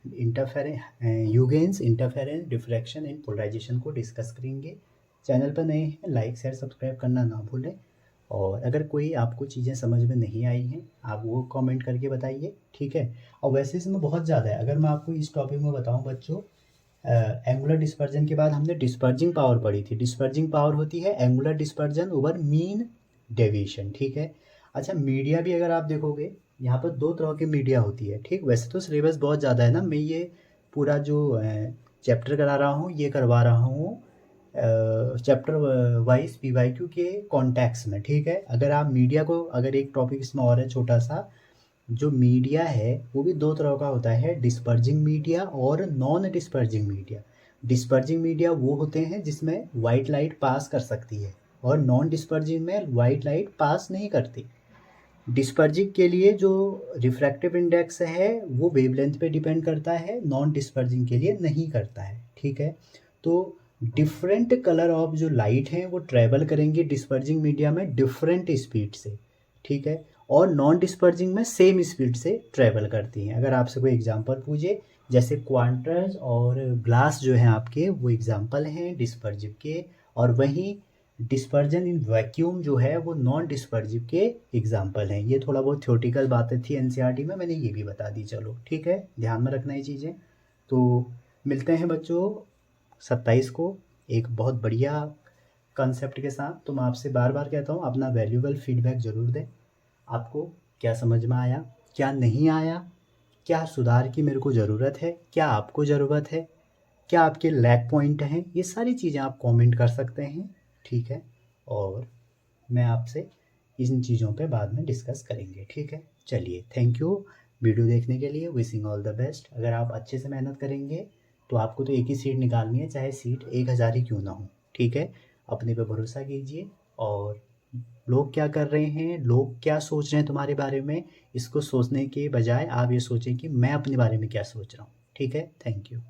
ह्यूगेन्स इंटरफेरेंस, डिफ्रैक्शन एंड पोलराइजेशन को डिस्कस करेंगे। चैनल पर नए हैं, लाइक शेयर सब्सक्राइब करना ना भूलें, और अगर कोई आपको चीज़ें समझ में नहीं आई हैं आप वो कमेंट करके बताइए। ठीक है, और वैसे इसमें बहुत ज़्यादा है। अगर मैं आपको इस टॉपिक में बताऊं बच्चों, एंगुलर डिस्पर्जन के बाद हमने डिस्पर्जिंग पावर पढ़ी थी। डिस्पर्जिंग पावर होती है angular dispersion over mean deviation. ठीक है, अच्छा, मीडिया भी अगर आप देखोगे यहाँ पर 2 तरह की मीडिया होती है। ठीक, वैसे तो सिलेबस बहुत ज़्यादा है ना, मैं ये पूरा जो चैप्टर करा रहा हूँ ये करवा रहा हूँ चैप्टर वाइज PYQ के कॉन्टेक्स्ट में। ठीक है, अगर आप मीडिया को, अगर एक टॉपिक इसमें और है छोटा सा, जो मीडिया है वो भी 2 तरह का होता है, डिस्पर्जिंग मीडिया और नॉन डिस्पर्जिंग मीडिया। डिस्पर्जिंग मीडिया वो होते हैं जिसमें वाइट लाइट पास कर सकती है, और नॉन डिस्पर्जिंग में वाइट लाइट पास नहीं करती। डिस्पर्जिंग के लिए जो रिफ्रैक्टिव इंडेक्स है वो वेवलेंथ पे डिपेंड करता है, नॉन डिस्पर्जिंग के लिए नहीं करता है। ठीक है, तो डिफरेंट कलर ऑफ जो लाइट हैं वो ट्रैवल करेंगे डिस्पर्जिंग मीडिया में डिफरेंट स्पीड से। ठीक है, और नॉन डिस्पर्जिंग में सेम स्पीड से ट्रैवल करती हैं। अगर आपसे कोई एग्जांपल पूछे, जैसे क्वांटर्स और ग्लास जो हैं आपके, वो एग्जांपल हैं डिस्पर्जिव के, और वहीं डिस्पर्जन इन वैक्यूम जो है वो नॉन डिस्पर्जिव के एग्जाम्पल हैं। ये थोड़ा बहुत थ्योरेटिकल बातें थी एनसीईआरटी में, मैंने ये भी बता दी। चलो ठीक है, ध्यान में रखना ये चीज़ें। तो मिलते हैं बच्चों 27 को एक बहुत बढ़िया कंसेप्ट के साथ। तो मैं आपसे बार बार कहता हूँ अपना वैल्यूबल फीडबैक ज़रूर दें। आपको क्या समझ में आया, क्या नहीं आया, क्या सुधार की मेरे को ज़रूरत है, क्या आपको ज़रूरत है, क्या आपके लैक पॉइंट हैं, ये सारी चीज़ें आप कमेंट कर सकते हैं। ठीक है, और मैं आपसे इन चीज़ों पे बाद में डिस्कस करेंगे। ठीक है, चलिए थैंक यू वीडियो देखने के लिए। Wishing all the best. अगर आप अच्छे से मेहनत करेंगे तो आपको तो एक ही सीट निकालनी है, चाहे सीट 1000 ही क्यों ना हो। ठीक है, अपने पे भरोसा कीजिए। और लोग क्या कर रहे हैं, लोग क्या सोच रहे हैं तुम्हारे बारे में, इसको सोचने के बजाय आप ये सोचें कि मैं अपने बारे में क्या सोच रहा हूँ। ठीक है, थैंक यू।